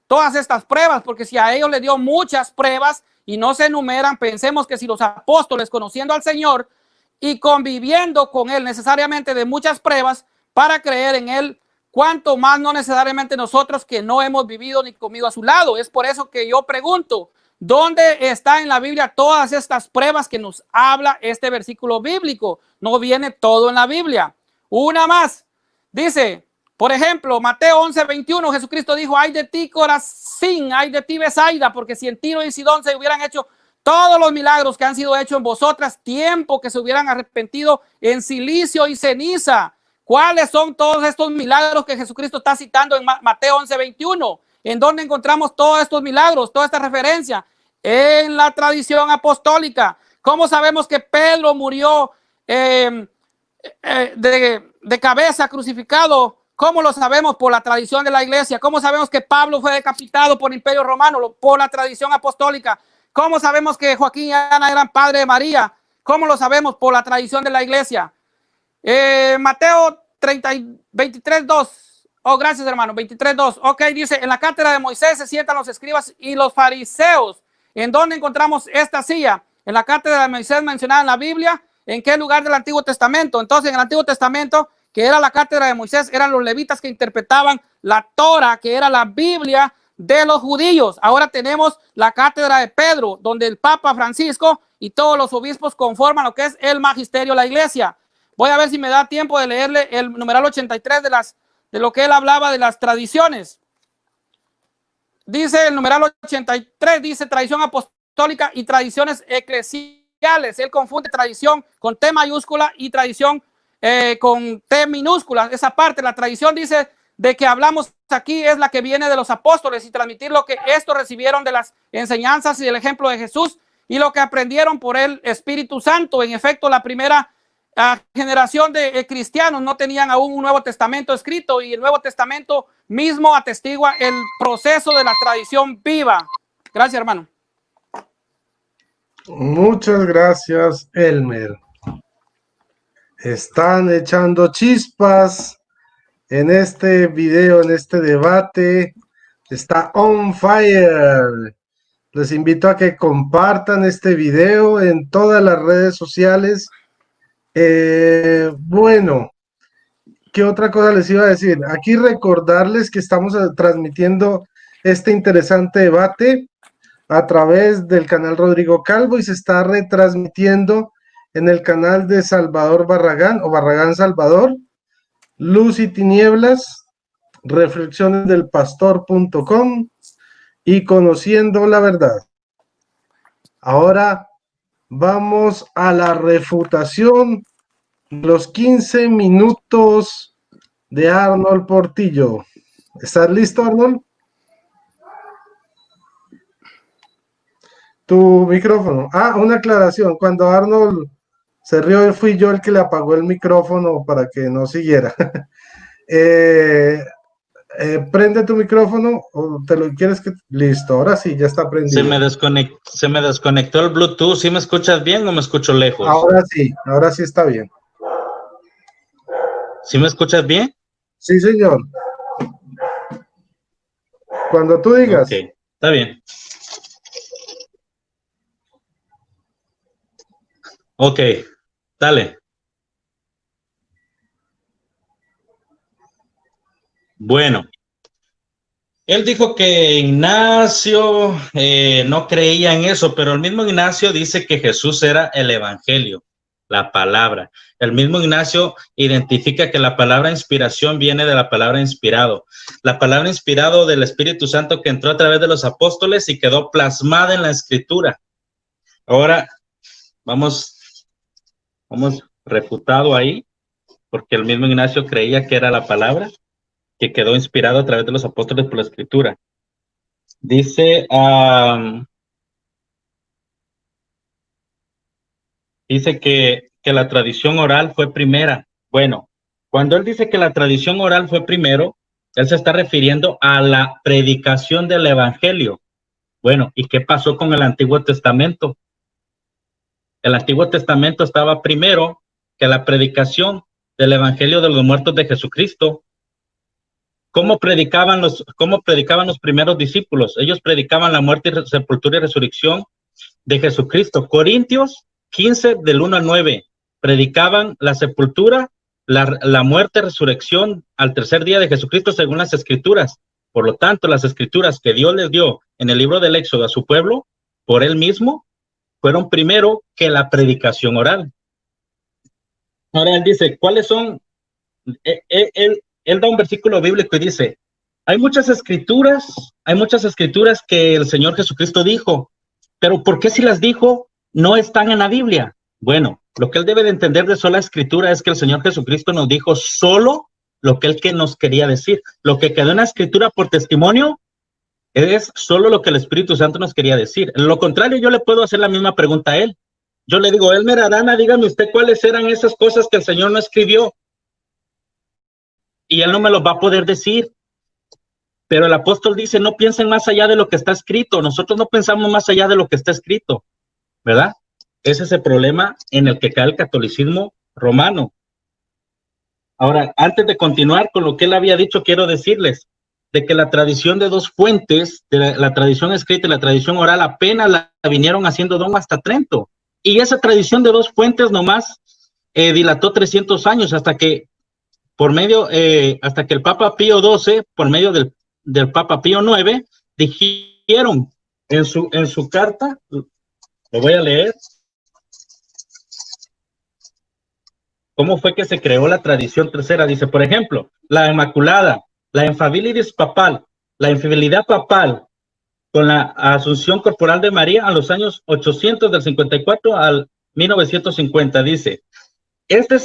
todas estas pruebas? Porque si a ellos le dio muchas pruebas y no se enumeran, pensemos que si los apóstoles, conociendo al Señor y conviviendo con él necesariamente de muchas pruebas para creer en él, cuánto más no necesariamente nosotros que no hemos vivido ni comido a su lado. Es por eso que yo pregunto, ¿dónde está en la Biblia todas estas pruebas que nos habla este versículo bíblico? No viene todo en la Biblia. Una más, dice, por ejemplo, Mateo 11:21, Jesucristo dijo, ay de ti Corazín, ay de ti Besaida, porque si en Tiro y Sidón se hubieran hecho todos los milagros que han sido hechos en vosotras, tiempo que se hubieran arrepentido en silicio y ceniza. ¿Cuáles son todos estos milagros que Jesucristo está citando en Mateo 11:21? ¿En dónde encontramos todos estos milagros, toda esta referencia? En la tradición apostólica. ¿Cómo sabemos que Pedro murió de cabeza crucificado? ¿Cómo lo sabemos? Por la tradición de la iglesia. ¿Cómo sabemos que Pablo fue decapitado por el Imperio Romano? Por la tradición apostólica. ¿Cómo sabemos que Joaquín y Ana eran padre de María? ¿Cómo lo sabemos? Por la tradición de la iglesia. Mateo 23:2. Oh, gracias, hermano. 23:2. Ok, dice, en la cátedra de Moisés se sientan los escribas y los fariseos. ¿En dónde encontramos esta silla? En la cátedra de Moisés mencionada en la Biblia. ¿En qué lugar del Antiguo Testamento? Entonces, en el Antiguo Testamento, que era la cátedra de Moisés, eran los levitas que interpretaban la Torah, que era la Biblia de los judíos. Ahora tenemos la cátedra de Pedro, donde el Papa Francisco y todos los obispos conforman lo que es el magisterio de la iglesia. Voy a ver si me da tiempo de leerle el numeral 83 de lo que él hablaba de las tradiciones. Dice el numeral 83, dice tradición apostólica y tradiciones eclesiales. Él confunde tradición con T mayúscula y tradición con T minúscula. Esa parte, la tradición dice de que hablamos aquí es la que viene de los apóstoles y transmitir lo que estos recibieron de las enseñanzas y del ejemplo de Jesús y lo que aprendieron por el Espíritu Santo. En efecto, la primera generación de cristianos no tenían aún un Nuevo Testamento escrito y el Nuevo Testamento mismo atestigua el proceso de la tradición viva. Gracias, hermano. Muchas gracias, Elmer. Están echando chispas en este video, en este debate. Está on fire. Les invito a que compartan este video en todas las redes sociales. Bueno, ¿qué otra cosa les iba a decir? Aquí recordarles que estamos transmitiendo este interesante debate a través del canal Rodrigo Calvo y se está retransmitiendo en el canal de Salvador Barragán o Barragán Salvador, Luz y Tinieblas, reflexionesdelpastor.com y Conociendo la Verdad. Ahora vamos a la refutación de los 15 minutos de Arnold Portillo. ¿Estás listo, Arnold? Tu micrófono. Una aclaración. Cuando Arnold se rió, fui yo el que le apagó el micrófono para que no siguiera. Prende tu micrófono o te lo quieres que... Listo, ahora sí, ya está prendido. Se me desconectó el Bluetooth. ¿Sí me escuchas bien o me escucho lejos? Ahora sí está bien. ¿Sí me escuchas bien? Sí, señor. Cuando tú digas. Ok, está bien. Ok, dale. Bueno, él dijo que Ignacio no creía en eso, pero el mismo Ignacio dice que Jesús era el Evangelio, la palabra. El mismo Ignacio identifica que la palabra inspiración viene de la palabra inspirado. La palabra inspirado del Espíritu Santo que entró a través de los apóstoles y quedó plasmada en la Escritura. Ahora vamos refutado ahí, porque el mismo Ignacio creía que era la palabra que quedó inspirado a través de los apóstoles por la Escritura. Dice que la tradición oral fue primera. Bueno, cuando él dice que la tradición oral fue primero, él se está refiriendo a la predicación del Evangelio. Bueno, ¿y qué pasó con el Antiguo Testamento? El Antiguo Testamento estaba primero que la predicación del Evangelio de los muertos de Jesucristo. ¿Cómo predicaban los primeros discípulos? Ellos predicaban la muerte, sepultura y resurrección de Jesucristo. Corintios 15, del 1 al 9. Predicaban la sepultura, la muerte, resurrección al tercer día de Jesucristo según las Escrituras. Por lo tanto, las Escrituras que Dios les dio en el libro del Éxodo a su pueblo, por él mismo, fueron primero que la predicación oral. Ahora él dice, ¿cuáles son? Él da un versículo bíblico y dice, hay muchas escrituras que el Señor Jesucristo dijo, pero ¿por qué si las dijo no están en la Biblia? Bueno, lo que él debe de entender de sola escritura es que el Señor Jesucristo nos dijo solo lo que él que nos quería decir. Lo que quedó en la escritura por testimonio es solo lo que el Espíritu Santo nos quería decir. En lo contrario, yo le puedo hacer la misma pregunta a él. Yo le digo, Elmer Arana, dígame usted cuáles eran esas cosas que el Señor no escribió. Y él no me los va a poder decir. Pero el apóstol dice, no piensen más allá de lo que está escrito. Nosotros no pensamos más allá de lo que está escrito, ¿verdad? Ese es el problema en el que cae el catolicismo romano. Ahora, antes de continuar con lo que él había dicho, quiero decirles de que la tradición de dos fuentes, de la tradición escrita y la tradición oral, apenas la vinieron haciendo dogma hasta Trento. Y esa tradición de dos fuentes nomás dilató 300 años hasta que hasta que el Papa Pío XII, por medio del Papa Pío IX, dijeron en su carta, lo voy a leer, cómo fue que se creó la tradición tercera. Dice, por ejemplo, la Inmaculada, la infabilidad papal, la infidelidad papal, con la asunción corporal de María a los años 800 del 54 al 1950. Dice, esto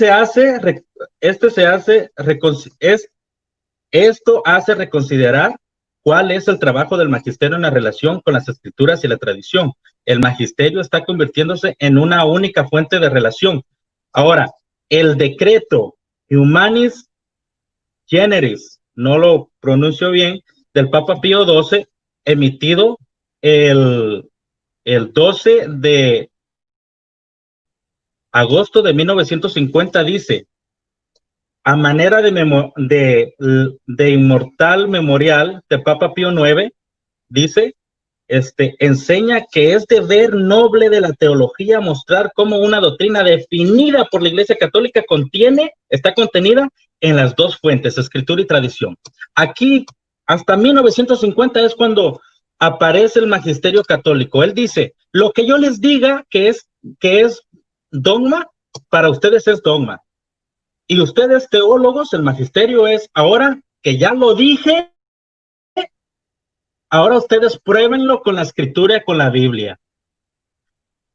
hace reconsiderar cuál es el trabajo del magisterio en la relación con las escrituras y la tradición. El magisterio está convirtiéndose en una única fuente de relación. Ahora, el decreto Humanis Generis, no lo pronuncio bien, del Papa Pío XII, emitido el 12 de agosto de 1950, dice, a manera de inmortal memorial de Papa Pío IX, dice, enseña que es deber noble de la teología mostrar cómo una doctrina definida por la Iglesia Católica está contenida en las dos fuentes, escritura y tradición. Aquí, hasta 1950 es cuando aparece el magisterio católico. Él dice, lo que yo les diga que es dogma, para ustedes es dogma. Y ustedes teólogos, el magisterio es, ahora que ya lo dije, ahora ustedes pruébenlo con la escritura y con la Biblia.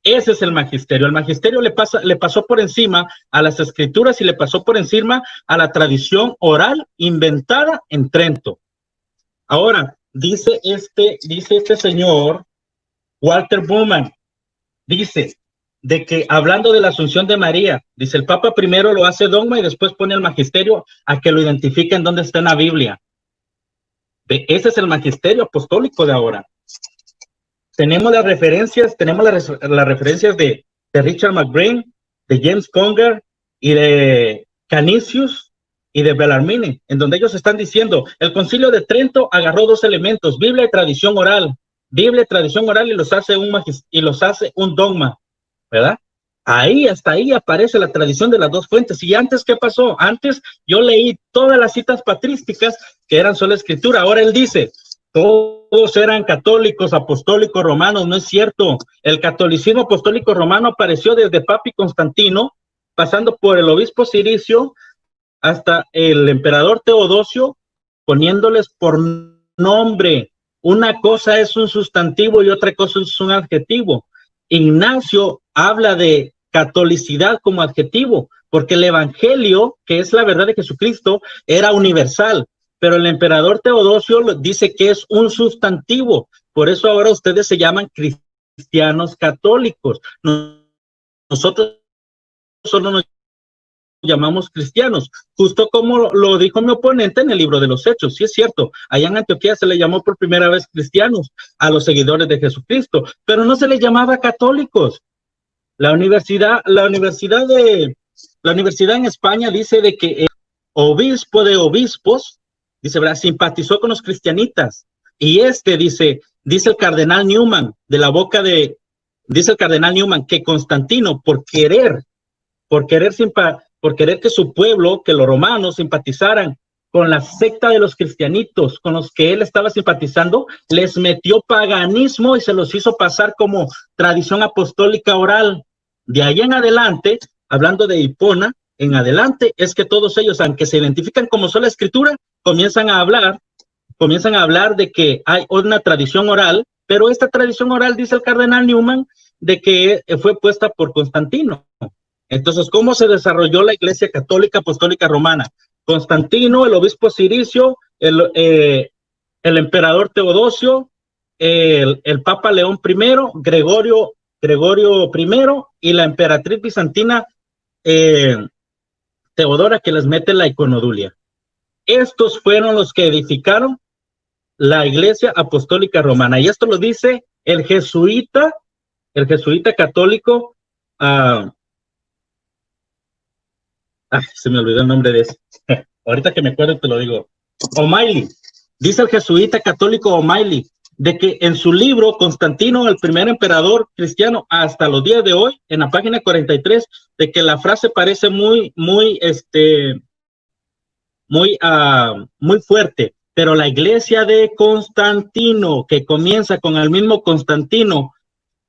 Ese es el magisterio. El magisterio le pasó por encima a las escrituras y le pasó por encima a la tradición oral inventada en Trento. Ahora, dice este señor, Walter Bowman, dice de que hablando de la Asunción de María, dice el Papa primero lo hace dogma y después pone al magisterio a que lo identifiquen dónde está en la Biblia. Ese es el magisterio apostólico de ahora. Tenemos las referencias de Richard McBrien, de James Conger y de Canisius y de Bellarmine, en donde ellos están diciendo, el Concilio de Trento agarró dos elementos, Biblia y tradición oral, y los hace un dogma, ¿verdad? Hasta ahí aparece la tradición de las dos fuentes. ¿Y antes qué pasó? Antes yo leí todas las citas patrísticas que eran solo escritura. Ahora él dice, todos eran católicos, apostólicos, romanos. No es cierto. El catolicismo apostólico romano apareció desde Papi Constantino, pasando por el obispo Ciricio, hasta el emperador Teodosio, poniéndoles por nombre. Una cosa es un sustantivo y otra cosa es un adjetivo. Ignacio habla de catolicidad como adjetivo, porque el evangelio, que es la verdad de Jesucristo, era universal, pero el emperador Teodosio dice que es un sustantivo, por eso ahora ustedes se llaman cristianos católicos. Nosotros solo nos llamamos cristianos, justo como lo dijo mi oponente en el libro de los Hechos. Sí es cierto, allá en Antioquía se le llamó por primera vez cristianos a los seguidores de Jesucristo, pero no se les llamaba católicos. La universidad en España dice de que el obispo de obispos, dice, ¿verdad?, simpatizó con los cristianitas. Y dice el cardenal Newman, dice el cardenal Newman que Constantino, por querer que su pueblo, que los romanos simpatizaran con la secta de los cristianitos, con los que él estaba simpatizando, les metió paganismo y se los hizo pasar como tradición apostólica oral. De ahí en adelante, hablando de Hipona, en adelante es que todos ellos, aunque se identifican como sola escritura, comienzan a hablar de que hay una tradición oral, pero esta tradición oral, dice el cardenal Newman, de que fue puesta por Constantino. Entonces, ¿cómo se desarrolló la Iglesia Católica Apostólica Romana? Constantino, el obispo Ciricio, el emperador Teodosio, el Papa León I, Gregorio I y la emperatriz bizantina Teodora, que les mete la iconodulia. Estos fueron los que edificaron la Iglesia Apostólica Romana. Y esto lo dice el jesuita católico, se me olvidó el nombre de ese. Ahorita que me acuerdo te lo digo. O'Malley. Dice el jesuita católico O'Malley de que en su libro Constantino, el primer emperador cristiano hasta los días de hoy, en la página 43, de que la frase parece muy fuerte, pero la iglesia de Constantino, que comienza con el mismo Constantino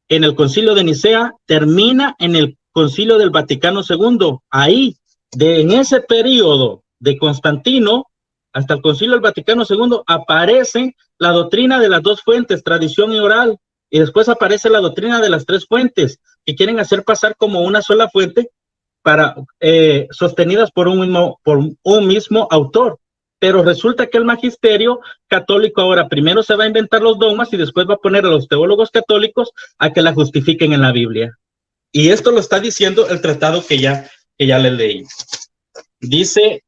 en el concilio de Nicea, termina en el concilio del Vaticano II. Ahí, en ese periodo de Constantino hasta el concilio del Vaticano II, aparece la doctrina de las dos fuentes, tradición y oral, y después aparece la doctrina de las tres fuentes, que quieren hacer pasar como una sola fuente, sostenidas por un mismo autor. Pero resulta que el magisterio católico ahora primero se va a inventar los dogmas y después va a poner a los teólogos católicos a que la justifiquen en la Biblia. Y esto lo está diciendo el tratado que ya les leí. Dice,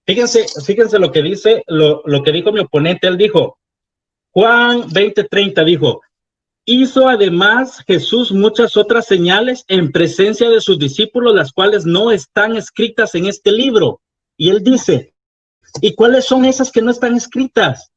fíjense lo que dice, lo que dijo mi oponente. Él dijo, Juan 20:30 dijo, hizo además Jesús muchas otras señales en presencia de sus discípulos, las cuales no están escritas en este libro. Y él dice, ¿y cuáles son esas que no están escritas?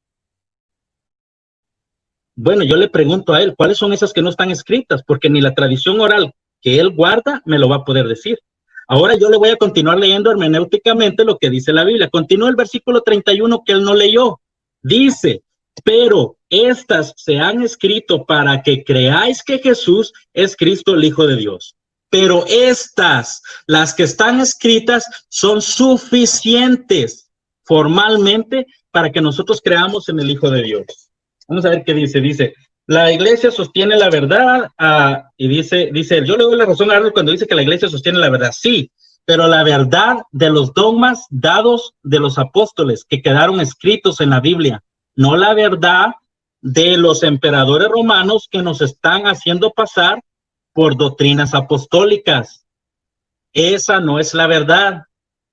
Bueno, yo le pregunto a él, ¿cuáles son esas que no están escritas? Porque ni la tradición oral que él guarda me lo va a poder decir. Ahora yo le voy a continuar leyendo hermenéuticamente lo que dice la Biblia. Continúa el versículo 31 que él no leyó. Dice, pero estas se han escrito para que creáis que Jesús es Cristo, el Hijo de Dios. Pero estas, las que están escritas, son suficientes formalmente para que nosotros creamos en el Hijo de Dios. Vamos a ver qué dice. Dice, la iglesia sostiene la verdad, y dice, yo le doy la razón a Arnold cuando dice que la iglesia sostiene la verdad. Sí, pero la verdad de los dogmas dados de los apóstoles que quedaron escritos en la Biblia, no la verdad de los emperadores romanos que nos están haciendo pasar por doctrinas apostólicas. Esa no es la verdad,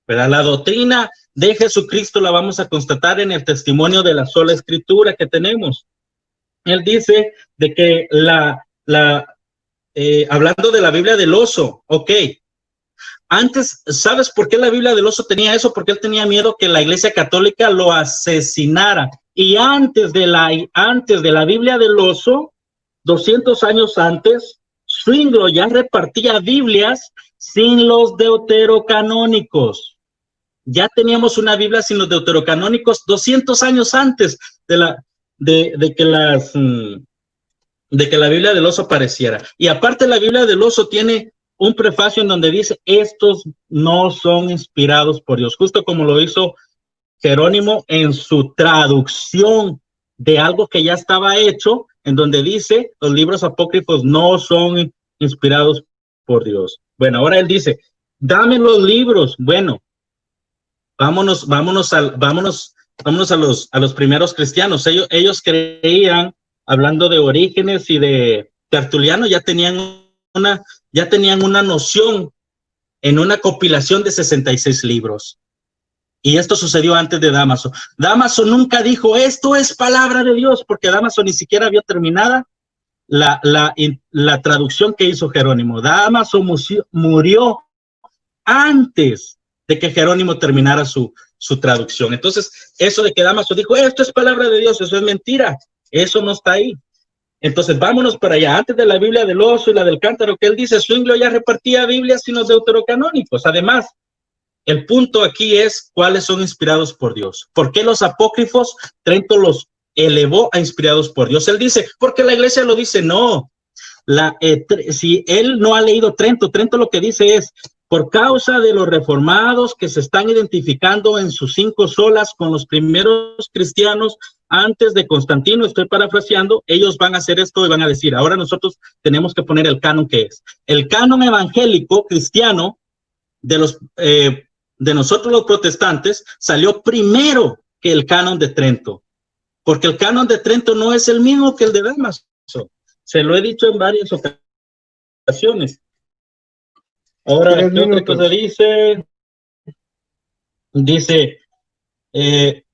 ¿verdad? La doctrina de Jesucristo la vamos a constatar en el testimonio de la sola escritura que tenemos. Él dice de que hablando de la Biblia del oso, ok. Antes, ¿sabes por qué la Biblia del oso tenía eso? Porque él tenía miedo que la Iglesia Católica lo asesinara. Y antes de la Biblia del oso, 200 años antes, Zwinglio ya repartía Biblias sin los deuterocanónicos. Ya teníamos una Biblia sin los deuterocanónicos 200 años antes de que la Biblia del oso apareciera. Y aparte la Biblia del oso tiene un prefacio en donde dice, estos no son inspirados por Dios, justo como lo hizo Jerónimo en su traducción de algo que ya estaba hecho, en donde dice, los libros apócrifos no son inspirados por Dios. Bueno, ahora él dice, dame los libros. Bueno, vámonos a los primeros cristianos. Ellos creían, hablando de Orígenes y de Tertuliano, ya tenían una noción en una compilación de 66 libros. Y esto sucedió antes de Dámaso. Dámaso nunca dijo, esto es palabra de Dios, porque Dámaso ni siquiera vio terminada la traducción que hizo Jerónimo. Dámaso murió antes de que Jerónimo terminara su traducción. Entonces, eso de que Dámaso dijo, esto es palabra de Dios, eso es mentira. Eso no está ahí. Entonces, vámonos para allá. Antes de la Biblia del oso y la del cántaro, que él dice, Zwinglio ya repartía Biblias sin los deuterocanónicos. Además, el punto aquí es cuáles son inspirados por Dios. ¿Por qué los apócrifos Trento los elevó a inspirados por Dios? Él dice, porque la iglesia lo dice. No, si él no ha leído Trento lo que dice es, por causa de los reformados que se están identificando en sus 5 solas con los primeros cristianos antes de Constantino, estoy parafraseando, ellos van a hacer esto y van a decir, ahora nosotros tenemos que poner el canon que es. El canon evangélico cristiano de nosotros los protestantes salió primero que el canon de Trento, porque el canon de Trento no es el mismo que el de Dámaso. Se lo he dicho en varias ocasiones. Ahora, ¿qué otra cosa dice? Dice, ¿qué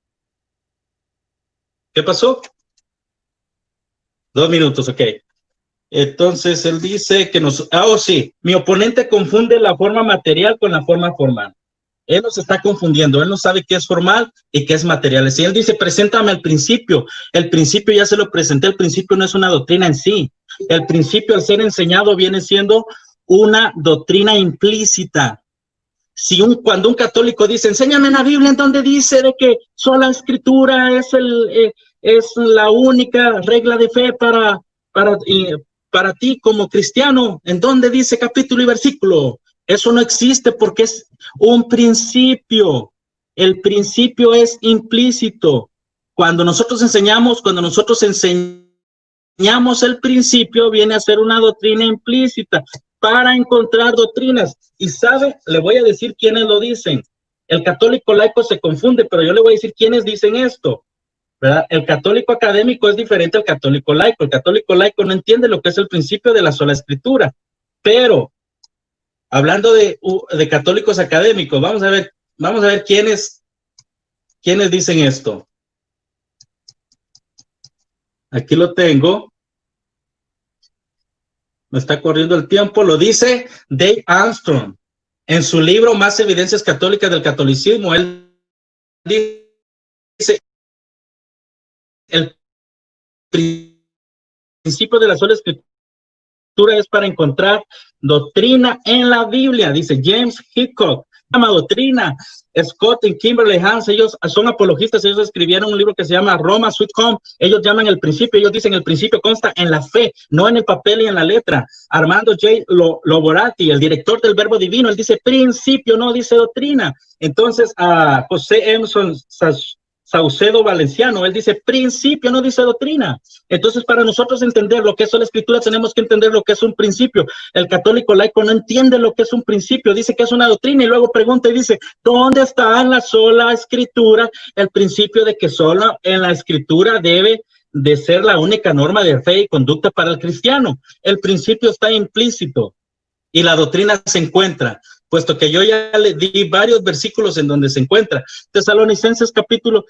pasó? 2 minutos, ok. Entonces, él dice que sí, mi oponente confunde la forma material con la forma formal. Él nos está confundiendo, él no sabe qué es formal y qué es material. Si él dice, preséntame el principio ya se lo presenté, el principio no es una doctrina en sí. El principio al ser enseñado viene siendo una doctrina implícita. Cuando un católico dice, enséñame en la Biblia en donde dice de que sola escritura es la única regla de fe para ti como cristiano, ¿en dónde dice capítulo y versículo? Eso no existe porque es un principio. El principio es implícito. Cuando nosotros enseñamos el principio, viene a ser una doctrina implícita para encontrar doctrinas. Y sabe, le voy a decir quiénes lo dicen. El católico laico se confunde, pero yo le voy a decir quiénes dicen esto, ¿verdad? El católico académico es diferente al católico laico. El católico laico no entiende lo que es el principio de la sola escritura. Pero, hablando de católicos académicos, vamos a ver quiénes dicen esto. Aquí lo tengo. Me está corriendo el tiempo. Lo dice Dave Armstrong en su libro Más evidencias católicas del catolicismo. Él dice el principio de la sola escritura es para encontrar doctrina en la Biblia. Dice James Hickok, llama doctrina. Scott y Kimberly Hans, ellos son apologistas, ellos escribieron un libro que se llama Roma Sweet Home. Ellos llaman el principio, ellos dicen el principio consta en la fe, no en el papel y en la letra. Armando J. Loborati, el director del Verbo Divino, él dice principio, no dice doctrina. Entonces a José Emerson Saucedo Valenciano, él dice principio, no dice doctrina. Entonces, para nosotros entender lo que es la escritura, tenemos que entender lo que es un principio. El católico laico no entiende lo que es un principio, dice que es una doctrina y luego pregunta y dice, ¿dónde está en la sola escritura el principio de que solo en la escritura debe de ser la única norma de fe y conducta para el cristiano? El principio está implícito y la doctrina se encuentra, puesto que yo ya le di varios versículos en donde se encuentra. Tesalonicenses capítulo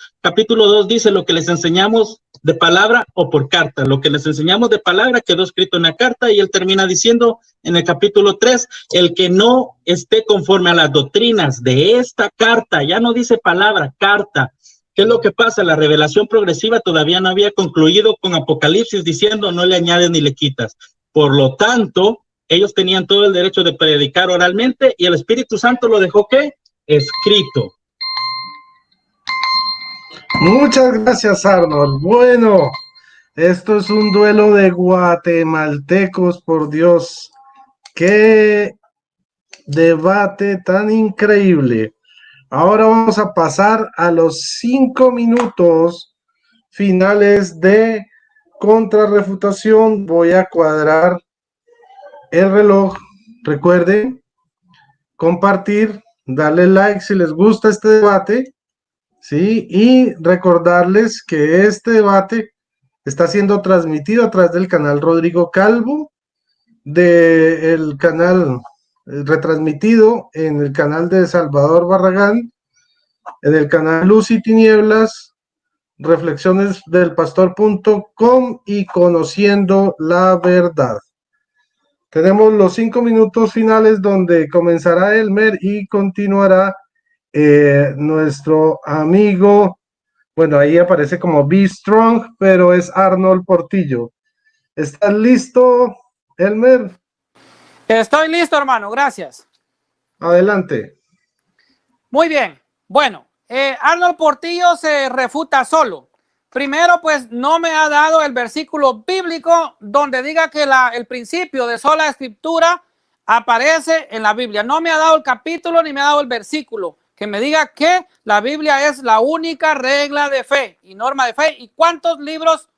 2 dice, lo que les enseñamos de palabra o por carta. Lo que les enseñamos de palabra quedó escrito en la carta, y él termina diciendo en el capítulo 3, el que no esté conforme a las doctrinas de esta carta, ya no dice palabra, carta. ¿Qué es lo que pasa? La revelación progresiva todavía no había concluido con Apocalipsis diciendo no le añades ni le quitas. Por lo tanto, ellos tenían todo el derecho de predicar oralmente y el Espíritu Santo lo dejó, ¿qué? Escrito. Muchas gracias, Arnold. Bueno, esto es un duelo de guatemaltecos, por Dios. Qué debate tan increíble. Ahora vamos a pasar a los 5 minutos finales de contrarrefutación. Voy a cuadrar el reloj. Recuerden compartir, darle like si les gusta este debate, ¿sí? Y recordarles que este debate está siendo transmitido a través del canal Rodrigo Calvo, del canal retransmitido en el canal de Salvador Barragán, en el canal Luz y Tinieblas, reflexiones del pastor.com y Conociendo la Verdad. Tenemos los 5 minutos finales donde comenzará Elmer y continuará nuestro amigo, bueno, ahí aparece como Be Strong, pero es Arnold Portillo. ¿Estás listo, Elmer? Estoy listo, hermano, gracias. Adelante. Muy bien, bueno, Arnold Portillo se refuta solo. Primero, pues no me ha dado el versículo bíblico donde diga que el principio de sola escritura aparece en la Biblia. No me ha dado el capítulo ni me ha dado el versículo que me diga que la Biblia es la única regla de fe y norma de fe y cuántos libros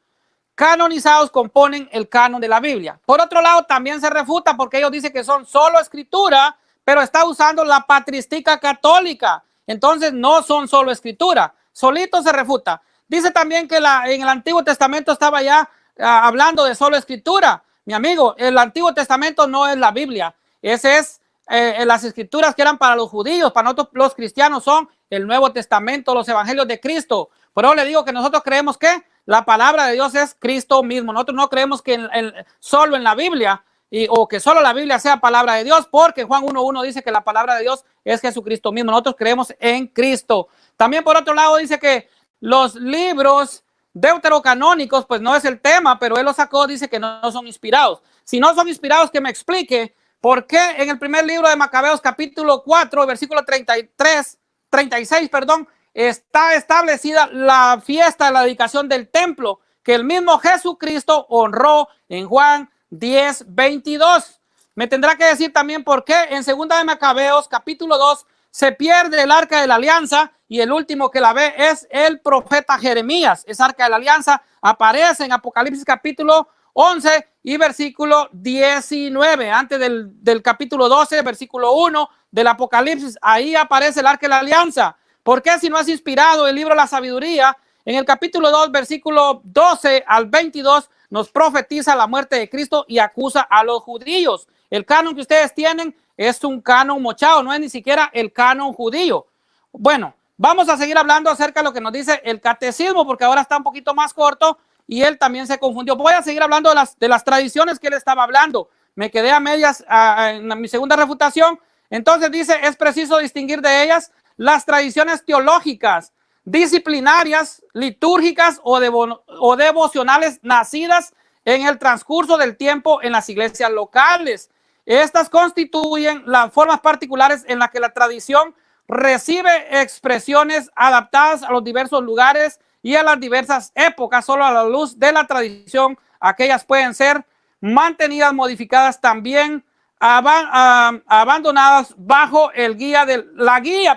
canonizados componen el canon de la Biblia. Por otro lado, también se refuta porque ellos dicen que son solo escritura, pero está usando la patrística católica. Entonces no son solo escritura. Solito se refuta. Dice también que en el Antiguo Testamento estaba ya hablando de solo escritura. Mi amigo, el Antiguo Testamento no es la Biblia. Ese es las escrituras que eran para los judíos. Para nosotros los cristianos son el Nuevo Testamento, los evangelios de Cristo. Por eso le digo que nosotros creemos que la palabra de Dios es Cristo mismo. Nosotros no creemos que solo en la Biblia. o que solo la Biblia sea palabra de Dios, porque Juan 1:1 dice que la palabra de Dios es Jesucristo mismo. Nosotros creemos en Cristo. También por otro lado dice que los libros deuterocanónicos, pues no es el tema, pero él lo sacó, dice que no son inspirados. Si no son inspirados, que me explique por qué en el primer libro de Macabeos, capítulo 4, versículo 36, está establecida la fiesta de la dedicación del templo, que el mismo Jesucristo honró en Juan 10:22. Me tendrá que decir también por qué en segunda de Macabeos, capítulo 2, se pierde el arca de la alianza y el último que la ve es el profeta Jeremías. Esa arca de la alianza aparece en Apocalipsis capítulo 11 y versículo 19, antes del capítulo 12, versículo 1 del Apocalipsis. Ahí aparece el arca de la alianza. ¿Por qué si no es inspirado el libro de la sabiduría? En el capítulo 2, versículo 12 al 22, nos profetiza la muerte de Cristo y acusa a los judíos. El canon que ustedes tienen es un canon mochado, no es ni siquiera el canon judío. Bueno, vamos a seguir hablando acerca de lo que nos dice el catecismo, porque ahora está un poquito más corto y él también se confundió. Voy a seguir hablando de las tradiciones que él estaba hablando. Me quedé a medias en mi segunda refutación. Entonces dice, es preciso distinguir de ellas las tradiciones teológicas, disciplinarias, litúrgicas o devocionales nacidas en el transcurso del tiempo en las iglesias locales. Estas constituyen las formas particulares en las que la tradición recibe expresiones adaptadas a los diversos lugares y a las diversas épocas. Solo a la luz de la tradición, aquellas pueden ser mantenidas, modificadas, también abandonadas bajo el la guía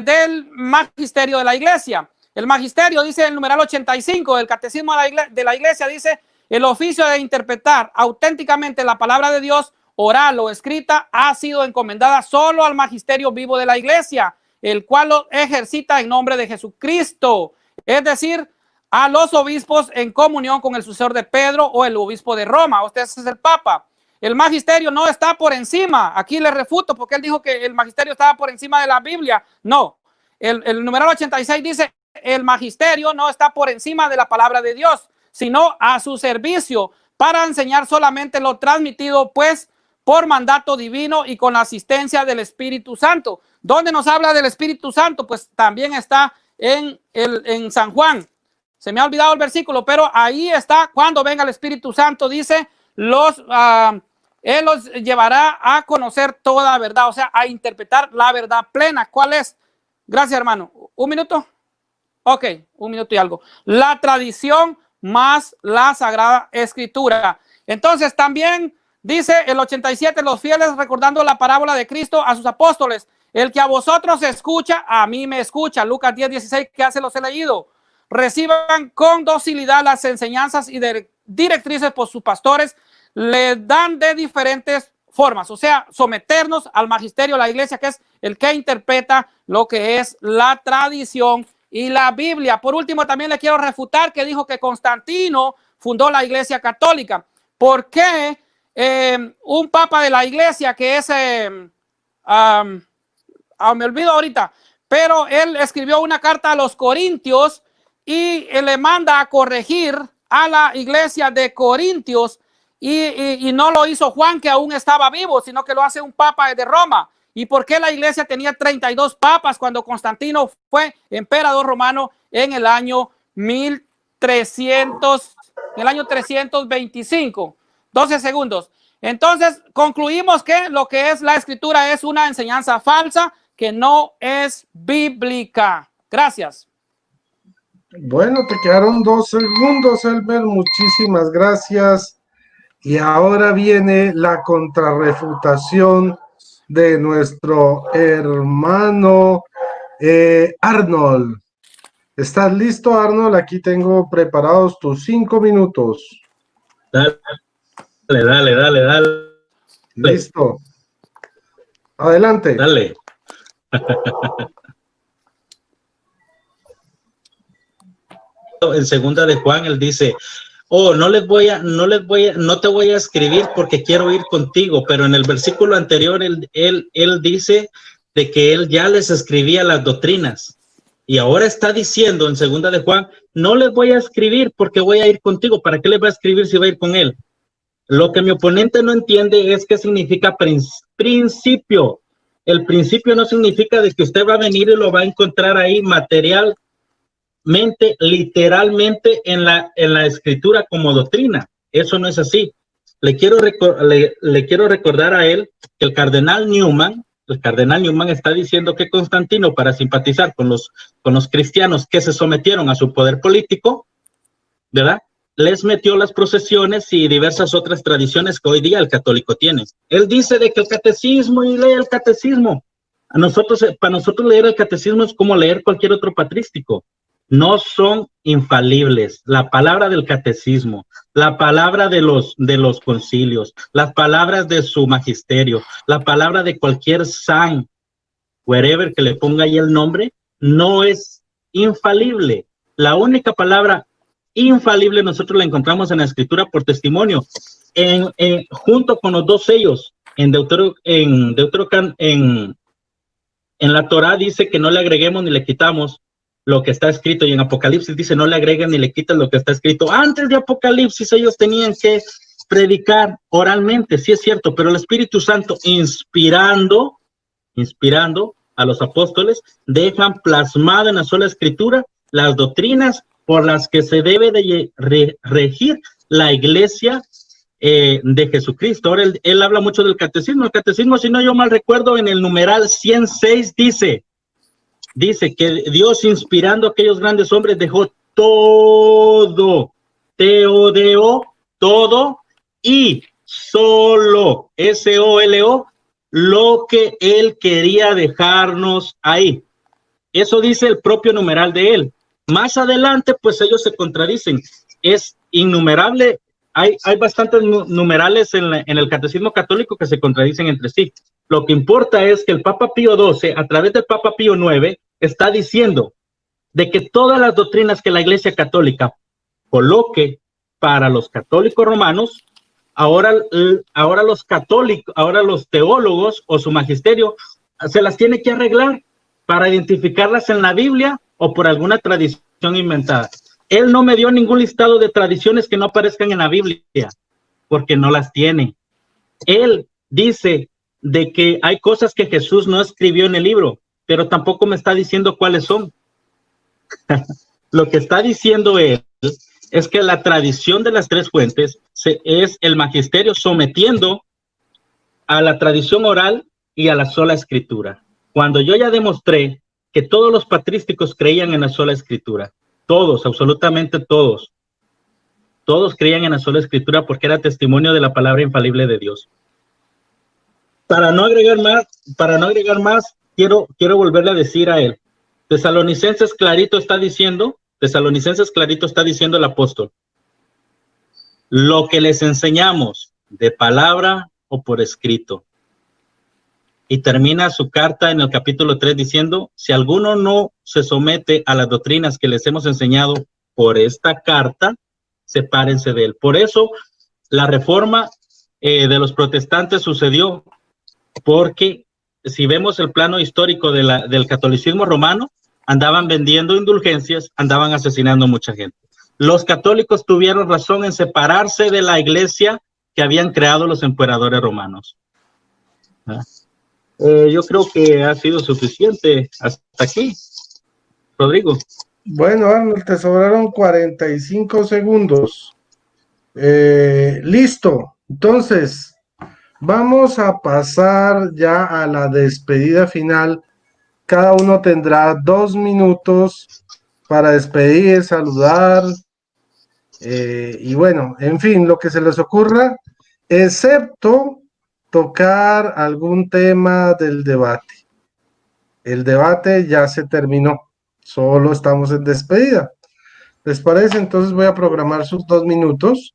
del magisterio de la iglesia. El magisterio, dice el numeral 85 del catecismo de la iglesia, dice: el oficio de interpretar auténticamente la palabra de Dios, oral o escrita, ha sido encomendada solo al magisterio vivo de la iglesia, el cual lo ejercita en nombre de Jesucristo, es decir, a los obispos en comunión con el sucesor de Pedro o el obispo de Roma. Usted es el Papa. El magisterio no está por encima. Aquí le refuto porque él dijo que el magisterio estaba por encima de la Biblia. No, el numeral 86 dice: el magisterio no está por encima de la palabra de Dios, sino a su servicio para enseñar solamente lo transmitido, pues, por mandato divino y con la asistencia del Espíritu Santo. ¿Dónde nos habla del Espíritu Santo? Pues también está en San Juan. Se me ha olvidado el versículo, pero ahí está: cuando venga el Espíritu Santo, dice, Él los llevará a conocer toda la verdad, o sea, a interpretar la verdad plena. ¿Cuál es? Gracias, hermano. ¿Un minuto? Ok, 1 minuto y algo. La tradición más la Sagrada Escritura. Entonces también dice el 87, los fieles recordando la parábola de Cristo a sus apóstoles: el que a vosotros escucha, a mí me escucha. Lucas 10:16, que hace los he leído. Reciban con docilidad las enseñanzas y directrices por sus pastores, le dan de diferentes formas, o sea, someternos al magisterio de la iglesia, que es el que interpreta lo que es la tradición y la Biblia. Por último, también le quiero refutar que dijo que Constantino fundó la iglesia católica. ¿Por qué un papa de la iglesia que es, me olvido ahorita, pero él escribió una carta a los corintios y le manda a corregir a la iglesia de Corintios y no lo hizo Juan, que aún estaba vivo, sino que lo hace un papa de Roma? ¿Y por qué la iglesia tenía 32 papas cuando Constantino fue emperador romano en el año 325? 12 segundos. Entonces concluimos que lo que es la escritura es una enseñanza falsa que no es bíblica. Gracias. Bueno, te quedaron 2 segundos, Elmer. Muchísimas gracias. Y ahora viene la contrarrefutación de nuestro hermano Arnold. ¿Estás listo, Arnold? Aquí tengo preparados tus 5 minutos. Dale. Listo. Adelante. Dale. En segunda de Juan, él dice: no te voy a escribir porque quiero ir contigo. Pero en el versículo anterior, él dice de que él ya les escribía las doctrinas. Y ahora está diciendo en segunda de Juan: no les voy a escribir porque voy a ir contigo. ¿Para qué les va a escribir si va a ir con él? Lo que mi oponente no entiende es qué significa principio. El principio no significa de que usted va a venir y lo va a encontrar ahí materialmente, literalmente en la escritura como doctrina. Eso no es así. Le quiero recordar a él que el cardenal Newman está diciendo que Constantino, para simpatizar con los cristianos que se sometieron a su poder político, ¿verdad?, les metió las procesiones y diversas otras tradiciones que hoy día el católico tiene. Él dice de que el catecismo, y lee el catecismo. Para nosotros leer el catecismo es como leer cualquier otro patrístico. No son infalibles. La palabra del catecismo, la palabra de los concilios, las palabras de su magisterio, la palabra de cualquier san, wherever que le ponga ahí el nombre, no es infalible. La única palabra infalible nosotros la encontramos en la escritura por testimonio, junto con los dos sellos. En la Torá dice que no le agreguemos ni le quitamos lo que está escrito, y en Apocalipsis dice no le agreguen ni le quiten lo que está escrito. Antes de Apocalipsis ellos tenían que predicar oralmente, sí es cierto, pero el Espíritu Santo inspirando a los apóstoles, dejan plasmada en la sola escritura las doctrinas por las que se debe de regir la iglesia de Jesucristo. Ahora él habla mucho del catecismo. El catecismo, si no yo mal recuerdo, en el numeral 106 dice que Dios, inspirando a aquellos grandes hombres, dejó todo, teodeo, todo, y solo, SOLO, lo que él quería dejarnos ahí. Eso dice el propio numeral de él. Más adelante, pues ellos se contradicen. Es innumerable. Hay bastantes numerales en el catecismo católico que se contradicen entre sí. Lo que importa es que el Papa Pío XII, a través del Papa Pío IX, está diciendo de que todas las doctrinas que la Iglesia Católica coloque para los católicos romanos, ahora los católicos, ahora los teólogos o su magisterio se las tiene que arreglar para identificarlas en la Biblia o por alguna tradición inventada. Él no me dio ningún listado de tradiciones que no aparezcan en la Biblia, porque no las tiene. Él dice de que hay cosas que Jesús no escribió en el libro, pero tampoco me está diciendo cuáles son. Lo que está diciendo él es que la tradición de las tres fuentes es el magisterio sometiendo a la tradición oral y a la sola escritura. Cuando yo ya demostré que todos los patrísticos creían en la sola escritura, todos, absolutamente todos creían en la sola escritura porque era testimonio de la palabra infalible de Dios. Para no agregar más, quiero volverle a decir a él, Tesalonicenses clarito está diciendo el apóstol, lo que les enseñamos de palabra o por escrito. Y termina su carta en el capítulo 3 diciendo, si alguno no se somete a las doctrinas que les hemos enseñado por esta carta, sepárense de él. Por eso la reforma de los protestantes sucedió, porque si vemos el plano histórico del catolicismo romano, andaban vendiendo indulgencias, andaban asesinando a mucha gente. Los católicos tuvieron razón en separarse de la iglesia que habían creado los emperadores romanos. Yo creo que ha sido suficiente hasta aquí. Rodrigo. Bueno, Arnold, te sobraron 45 segundos. Listo. Entonces, vamos a pasar ya a la despedida final. Cada uno tendrá 2 minutos para despedir, saludar, y bueno, en fin, lo que se les ocurra, excepto tocar algún tema del debate. El debate ya se terminó, solo estamos en despedida. ¿Les parece? Entonces voy a programar sus 2 minutos.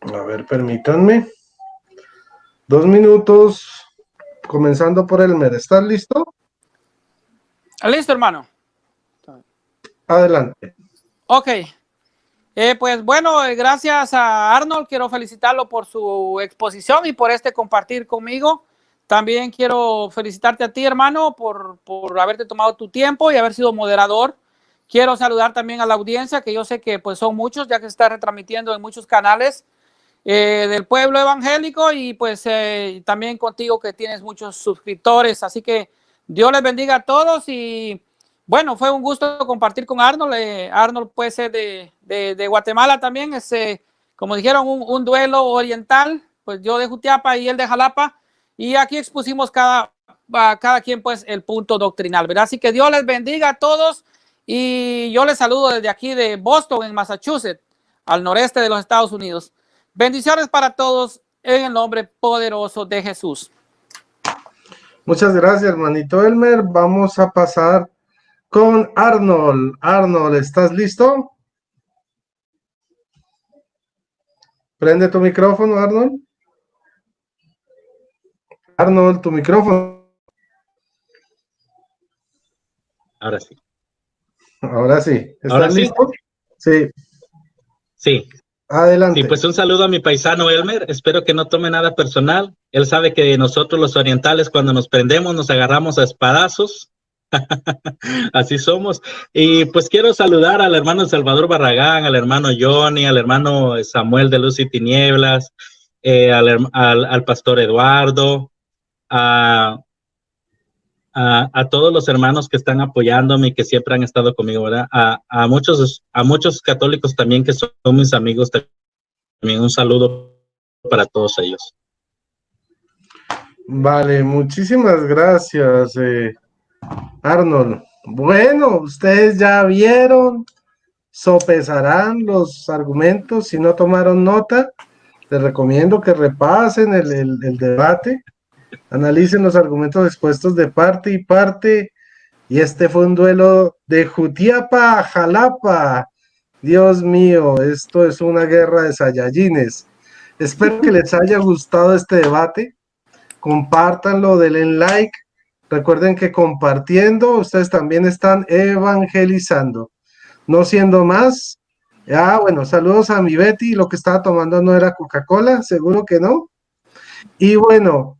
A ver, permítanme. 2 minutos, comenzando por Elmer. ¿Estás listo? Listo, hermano. Adelante. Ok. Pues bueno, gracias a Arnold. Quiero felicitarlo por su exposición y por compartir conmigo. También quiero felicitarte a ti, hermano, por haberte tomado tu tiempo y haber sido moderador. Quiero saludar también a la audiencia, que yo sé que pues son muchos, ya que se está retransmitiendo en muchos canales. del pueblo evangélico y pues también contigo que tienes muchos suscriptores. Así que Dios les bendiga a todos y bueno, fue un gusto compartir con Arnold. Arnold puede ser de Guatemala también, es como dijeron un duelo oriental, pues yo de Jutiapa y él de Jalapa, y aquí expusimos cada quien pues el punto doctrinal, ¿verdad? Así que Dios les bendiga a todos y yo les saludo desde aquí de Boston, en Massachusetts, al noreste de los Estados Unidos. Bendiciones para todos en el nombre poderoso de Jesús. Muchas gracias, hermanito Elmer. Vamos a pasar con Arnold. Arnold, ¿estás listo? Prende tu micrófono, Arnold. Arnold, tu micrófono. Ahora sí. Ahora sí. ¿Estás ¿Ahora sí? listo? Sí. Sí. Adelante. Sí, pues un saludo a mi paisano Elmer. Espero que no tome nada personal. Él sabe que nosotros los orientales cuando nos prendemos nos agarramos a espadazos. Así somos. Y pues quiero saludar al hermano Salvador Barragán, al hermano Johnny, al hermano Samuel de Luz y Tinieblas, al pastor Eduardo, a todos los hermanos que están apoyándome y que siempre han estado conmigo, ¿verdad? A muchos católicos también que son mis amigos. También un saludo para todos ellos. Vale, muchísimas gracias, Arnold. Bueno, ustedes ya vieron, sopesarán los argumentos. Si no tomaron nota, les recomiendo que repasen el debate, analicen los argumentos expuestos de parte y parte. Y este fue un duelo de Jutiapa a Jalapa. Dios mío, esto es una guerra de Saiyajines. Espero que les haya gustado este debate. Compártanlo, denle like. Recuerden que compartiendo, ustedes también están evangelizando. No siendo más, bueno, saludos a mi Betty. Lo que estaba tomando no era Coca-Cola, seguro que no. Y bueno,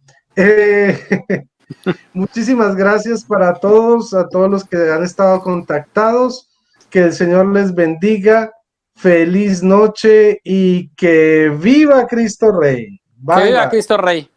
muchísimas gracias para todos, a todos los que han estado contactados. Que el Señor les bendiga. Feliz noche y que viva Cristo Rey. Bye, Que viva bye. Cristo Rey.